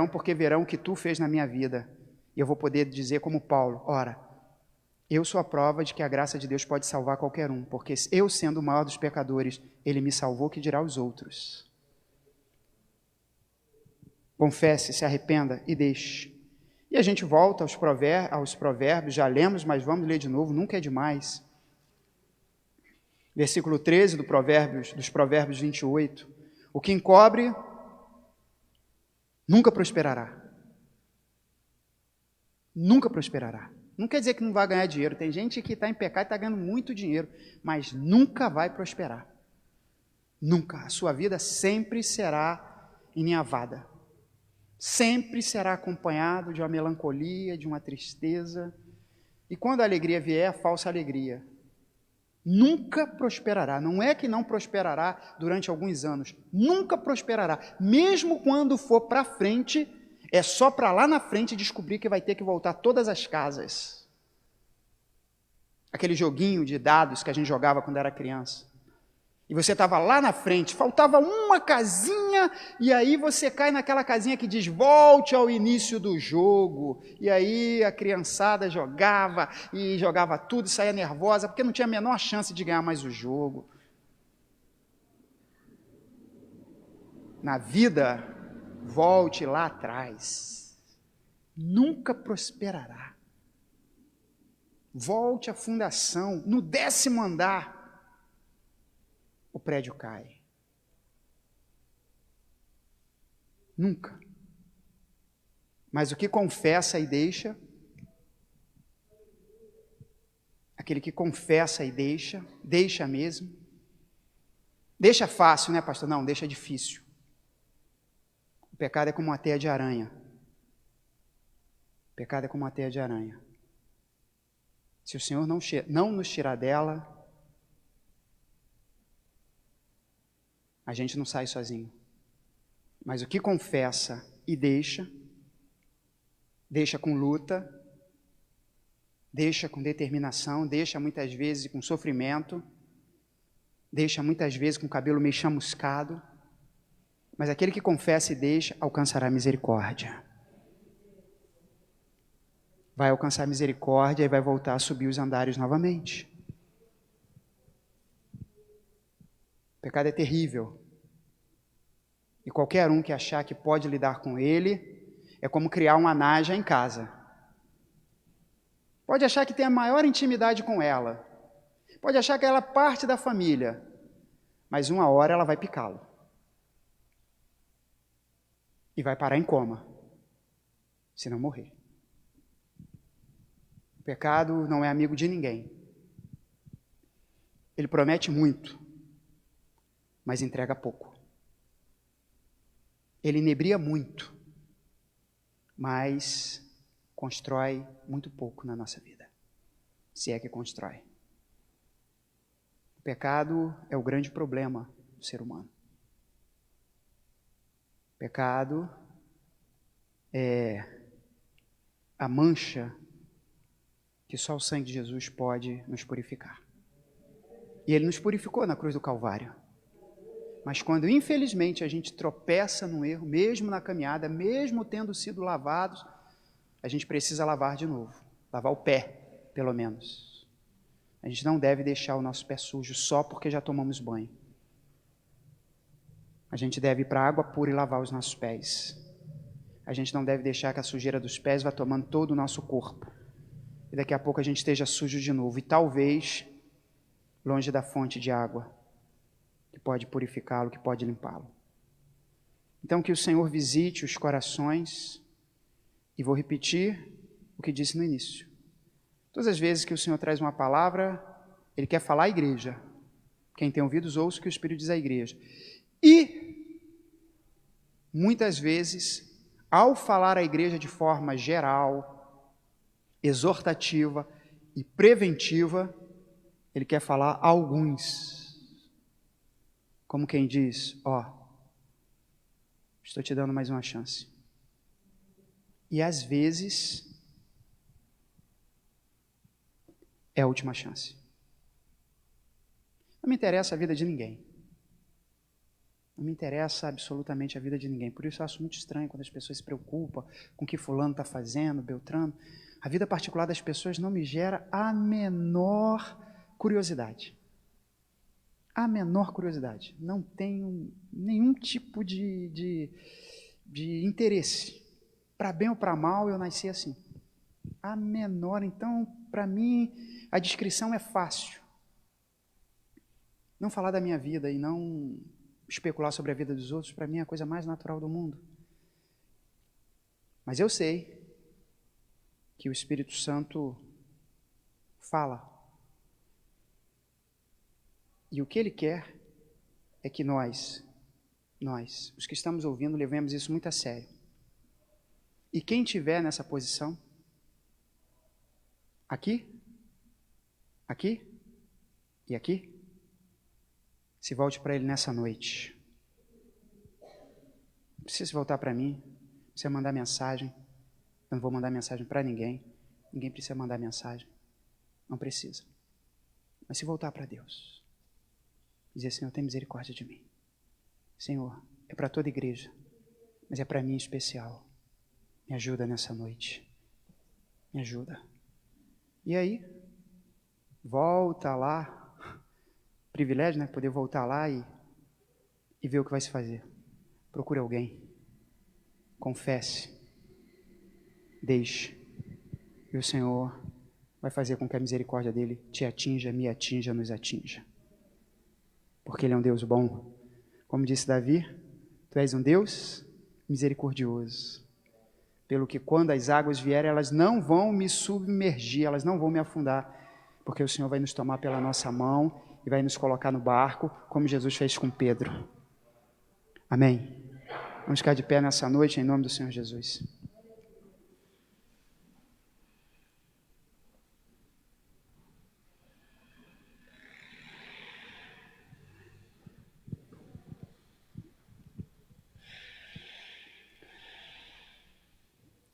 porque verão o que tu fez na minha vida, e eu vou poder dizer como Paulo: ora, eu sou a prova de que a graça de Deus pode salvar qualquer um, porque eu, sendo o maior dos pecadores, Ele me salvou, que dirá aos outros. Confesse, se arrependa e deixe. E a gente volta aos provérbios, já lemos, mas vamos ler de novo, nunca é demais. Versículo 13 dos Provérbios 28. O que encobre nunca prosperará. nunca prosperará. Não quer dizer que não vai ganhar dinheiro. Tem gente que está em pecado e está ganhando muito dinheiro, mas nunca vai prosperar. Nunca. A sua vida sempre será eninhavada. Sempre será acompanhado de uma melancolia, de uma tristeza. E quando a alegria vier, a falsa alegria. Nunca prosperará. Não é que não prosperará durante alguns anos. Nunca prosperará. Mesmo quando for para frente, é só para lá na frente descobrir que vai ter que voltar todas as casas. Aquele joguinho de dados que a gente jogava quando era criança. E você estava lá na frente, faltava uma casinha, e aí você cai naquela casinha que diz, volte ao início do jogo. E aí a criançada jogava, e jogava tudo, e saía nervosa, porque não tinha a menor chance de ganhar mais o jogo. Na vida, volte lá atrás. Nunca prosperará. Volte à fundação, no 10º andar. O prédio cai. Nunca. Mas o que confessa e deixa, aquele que confessa e deixa mesmo. Deixa fácil, né, pastor? Não, deixa difícil. O pecado é como uma teia de aranha. O pecado é como uma teia de aranha. Se o Senhor não nos tirar dela, a gente não sai sozinho. Mas o que confessa e deixa com luta, deixa com determinação, deixa muitas vezes com sofrimento, deixa muitas vezes com o cabelo meio chamuscado, mas aquele que confessa e deixa, alcançará misericórdia. Vai alcançar misericórdia e vai voltar a subir os andares novamente. O pecado é terrível. E qualquer um que achar que pode lidar com ele, é como criar uma naja em casa. Pode achar que tem a maior intimidade com ela. Pode achar que ela é parte da família. Mas uma hora ela vai picá-lo. E vai parar em coma, se não morrer. O pecado não é amigo de ninguém. Ele promete muito, mas entrega pouco. Ele inebria muito, mas constrói muito pouco na nossa vida, se é que constrói. O pecado é o grande problema do ser humano. O pecado é a mancha que só o sangue de Jesus pode nos purificar. E Ele nos purificou na cruz do Calvário. Mas quando, infelizmente, a gente tropeça no erro, mesmo na caminhada, mesmo tendo sido lavados, a gente precisa lavar de novo. Lavar o pé, pelo menos. A gente não deve deixar o nosso pé sujo só porque já tomamos banho. A gente deve ir para a água pura e lavar os nossos pés. A gente não deve deixar que a sujeira dos pés vá tomando todo o nosso corpo. E daqui a pouco a gente esteja sujo de novo. E talvez longe da fonte de água que pode purificá-lo, que pode limpá-lo. Então que o Senhor visite os corações, e vou repetir o que disse no início. Todas as vezes que o Senhor traz uma palavra, Ele quer falar à igreja. Quem tem ouvidos, ouça o que o Espírito diz à igreja. E, muitas vezes, ao falar à igreja de forma geral, exortativa e preventiva, Ele quer falar a alguns. Como quem diz, estou te dando mais uma chance. E às vezes, é a última chance. Não me interessa a vida de ninguém. Não me interessa absolutamente a vida de ninguém. Por isso eu acho muito estranho quando as pessoas se preocupam com o que fulano está fazendo, Beltrano. A vida particular das pessoas não me gera a menor curiosidade. A menor curiosidade. Não tenho nenhum tipo de interesse. Para bem ou para mal, eu nasci assim. A menor. Então, para mim, a descrição é fácil. Não falar da minha vida e não especular sobre a vida dos outros, para mim é a coisa mais natural do mundo. Mas eu sei que o Espírito Santo fala. E o que Ele quer é que nós, os que estamos ouvindo, levemos isso muito a sério. E quem estiver nessa posição, aqui e aqui, se volte para Ele nessa noite. Não precisa voltar para mim, não precisa mandar mensagem. Eu não vou mandar mensagem para ninguém. Ninguém precisa mandar mensagem. Não precisa. Mas se voltar para Deus, dizer: Senhor, tem misericórdia de mim. Senhor, é para toda a igreja, mas é para mim em especial. Me ajuda nessa noite. Me ajuda. E aí, volta lá. Privilégio, né? Poder voltar lá e ver o que vai se fazer. Procure alguém. Confesse. Deixe. E o Senhor vai fazer com que a misericórdia dele te atinja, me atinja, nos atinja. Porque Ele é um Deus bom. Como disse Davi, Tu és um Deus misericordioso. Pelo que quando as águas vierem, elas não vão me submergir, elas não vão me afundar. Porque o Senhor vai nos tomar pela nossa mão e vai nos colocar no barco, como Jesus fez com Pedro. Amém? Vamos ficar de pé nessa noite, em nome do Senhor Jesus.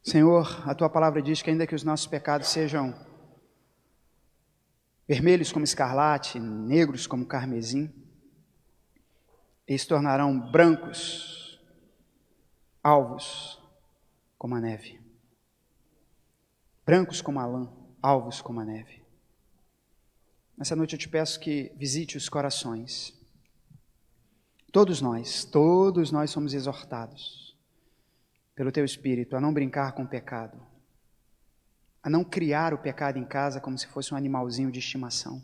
Senhor, a Tua palavra diz que ainda que os nossos pecados sejam vermelhos como escarlate, negros como carmesim, eles se tornarão brancos, alvos como a neve. Brancos como a lã, alvos como a neve. Nessa noite eu te peço que visite os corações. Todos nós somos exortados pelo Teu Espírito a não brincar com o pecado, a não criar o pecado em casa como se fosse um animalzinho de estimação,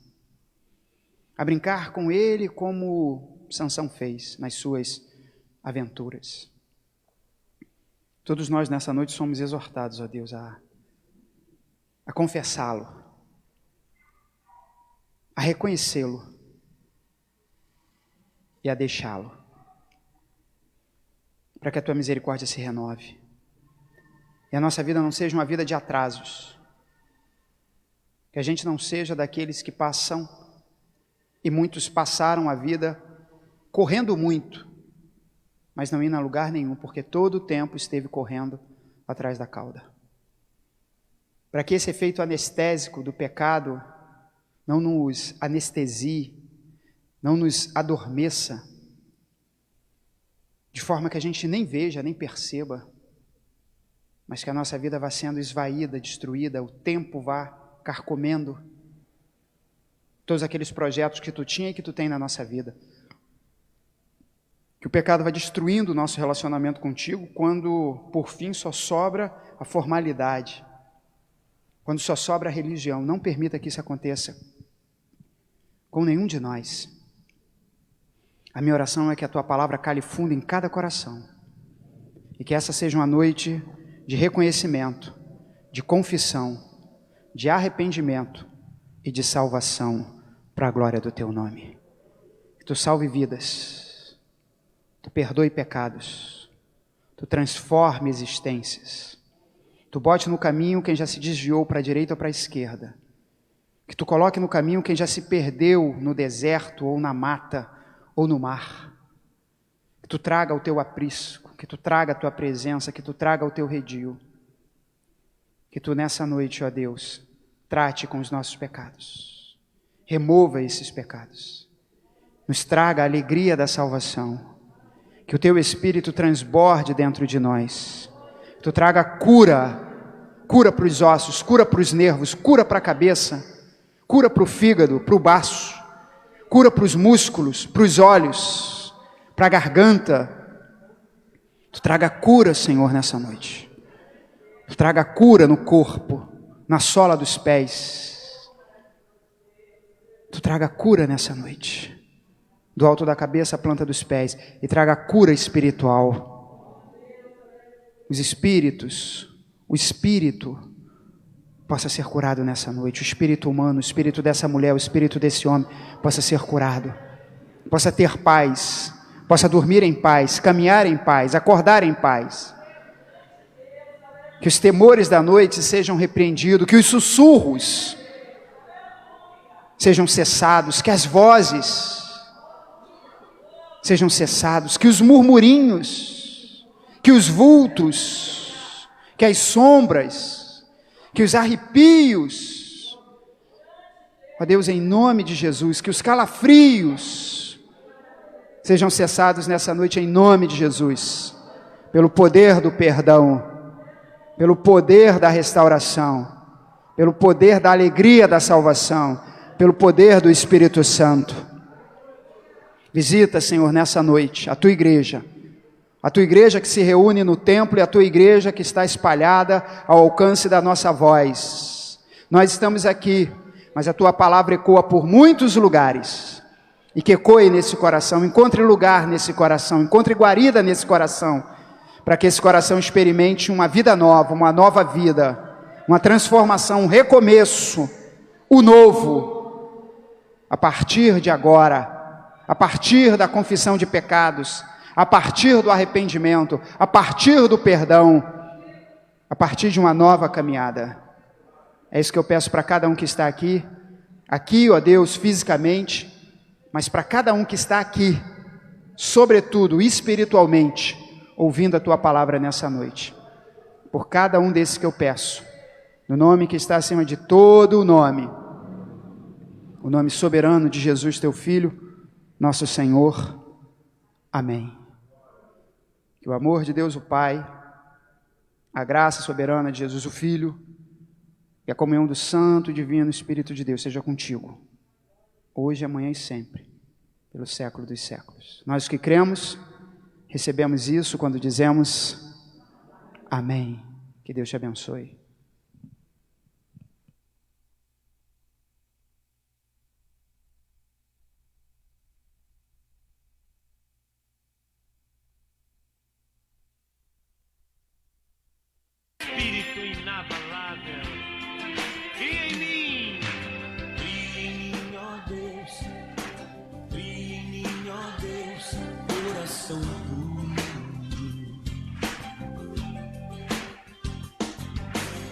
a brincar com ele como Sansão fez nas suas aventuras. Todos nós nessa noite somos exortados, ó Deus, a confessá-lo, a reconhecê-lo e a deixá-lo, para que a Tua misericórdia se renove e a nossa vida não seja uma vida de atrasos, que a gente não seja daqueles que passam, e muitos passaram a vida correndo muito, mas não indo a lugar nenhum, porque todo o tempo esteve correndo atrás da cauda. Para que esse efeito anestésico do pecado não nos anestesie, não nos adormeça, de forma que a gente nem veja, nem perceba, mas que a nossa vida vá sendo esvaída, destruída, o tempo vá carcomendo todos aqueles projetos que Tu tinha e que Tu tem na nossa vida. Que o pecado vai destruindo o nosso relacionamento contigo quando, por fim, só sobra a formalidade, quando só sobra a religião. Não permita que isso aconteça com nenhum de nós. A minha oração é que a Tua palavra cale fundo em cada coração e que essa seja uma noite de reconhecimento, de confissão, de arrependimento e de salvação para a glória do Teu nome. Que Tu salve vidas, Tu perdoe pecados, Tu transforme existências, Tu bote no caminho quem já se desviou para a direita ou para a esquerda, que Tu coloque no caminho quem já se perdeu no deserto ou na mata ou no mar, que Tu traga o Teu aprisco, que Tu traga a Tua presença, que Tu traga o Teu redil, que Tu nessa noite, ó Deus, trate com os nossos pecados, remova esses pecados, nos traga a alegria da salvação, que o Teu Espírito transborde dentro de nós, que Tu traga cura para os ossos, cura para os nervos, cura para a cabeça, cura para o fígado, para o baço, cura para os músculos, para os olhos, para a garganta. Tu traga cura, Senhor, nessa noite. Tu traga cura no corpo, na sola dos pés. Tu traga cura nessa noite, do alto da cabeça à planta dos pés, e traga cura espiritual. Os espíritos, o espírito, possa ser curado nessa noite. O espírito humano, o espírito dessa mulher, o espírito desse homem possa ser curado. Possa ter paz, possa dormir em paz, caminhar em paz, acordar em paz. Que os temores da noite sejam repreendidos, que os sussurros sejam cessados, que as vozes sejam cessados, que os murmurinhos, que os vultos, que as sombras, que os arrepios, ó Deus, em nome de Jesus, que os calafrios sejam cessados nessa noite em nome de Jesus, pelo poder do perdão, pelo poder da restauração, pelo poder da alegria da salvação, pelo poder do Espírito Santo. Visita, Senhor, nessa noite a tua igreja que se reúne no templo e a tua igreja que está espalhada ao alcance da nossa voz. Nós estamos aqui, mas a tua palavra ecoa por muitos lugares, e que ecoe nesse coração, encontre lugar nesse coração, encontre guarida nesse coração, para que esse coração experimente uma vida nova, uma nova vida, uma transformação, um recomeço, o novo, a partir de agora, a partir da confissão de pecados, a partir do arrependimento, a partir do perdão, a partir de uma nova caminhada. É isso que eu peço para cada um que está aqui, ó Deus, fisicamente, mas para cada um que está aqui, sobretudo espiritualmente, ouvindo a tua palavra nessa noite. Por cada um desses que eu peço, no nome que está acima de todo o nome soberano de Jesus, teu Filho, nosso Senhor. Amém. Que o amor de Deus o Pai, a graça soberana de Jesus o Filho e a comunhão do Santo e Divino Espírito de Deus seja contigo, hoje, amanhã e sempre, pelo século dos séculos. Nós que cremos, recebemos isso quando dizemos amém. Que Deus te abençoe. Espírito inabalável, cria em mim. Cria em mim, ó Deus. Cria em mim, ó Deus. Coração puro.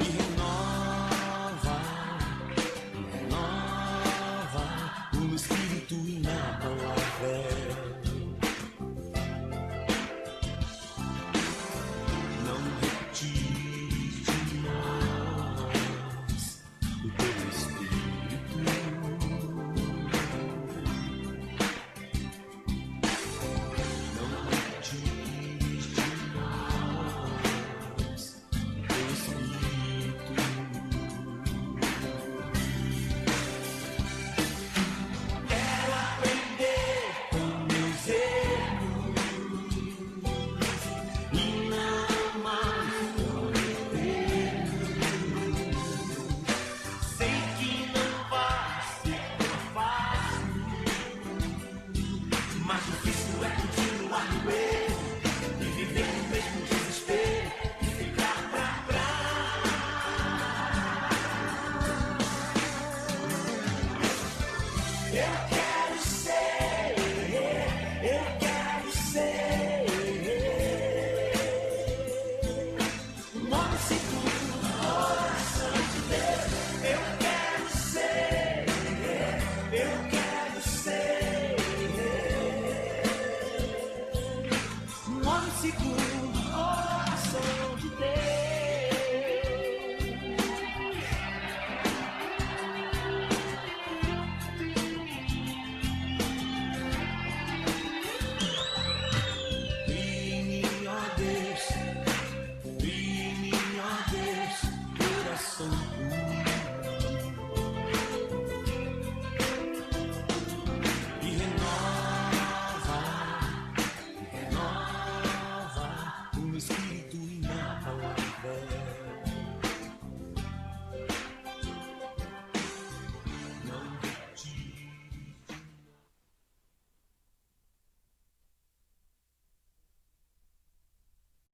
E renova o espírito inabalável. Não retire de nós o teu espírito. Não retire de nós o teu espírito. Quero aprender com meus erros e não mais cometer. Sei que não vai ser tão fácil, mas difícil é continuar no erro e viver no mesmo desespero e ficar pra trás. Eu quero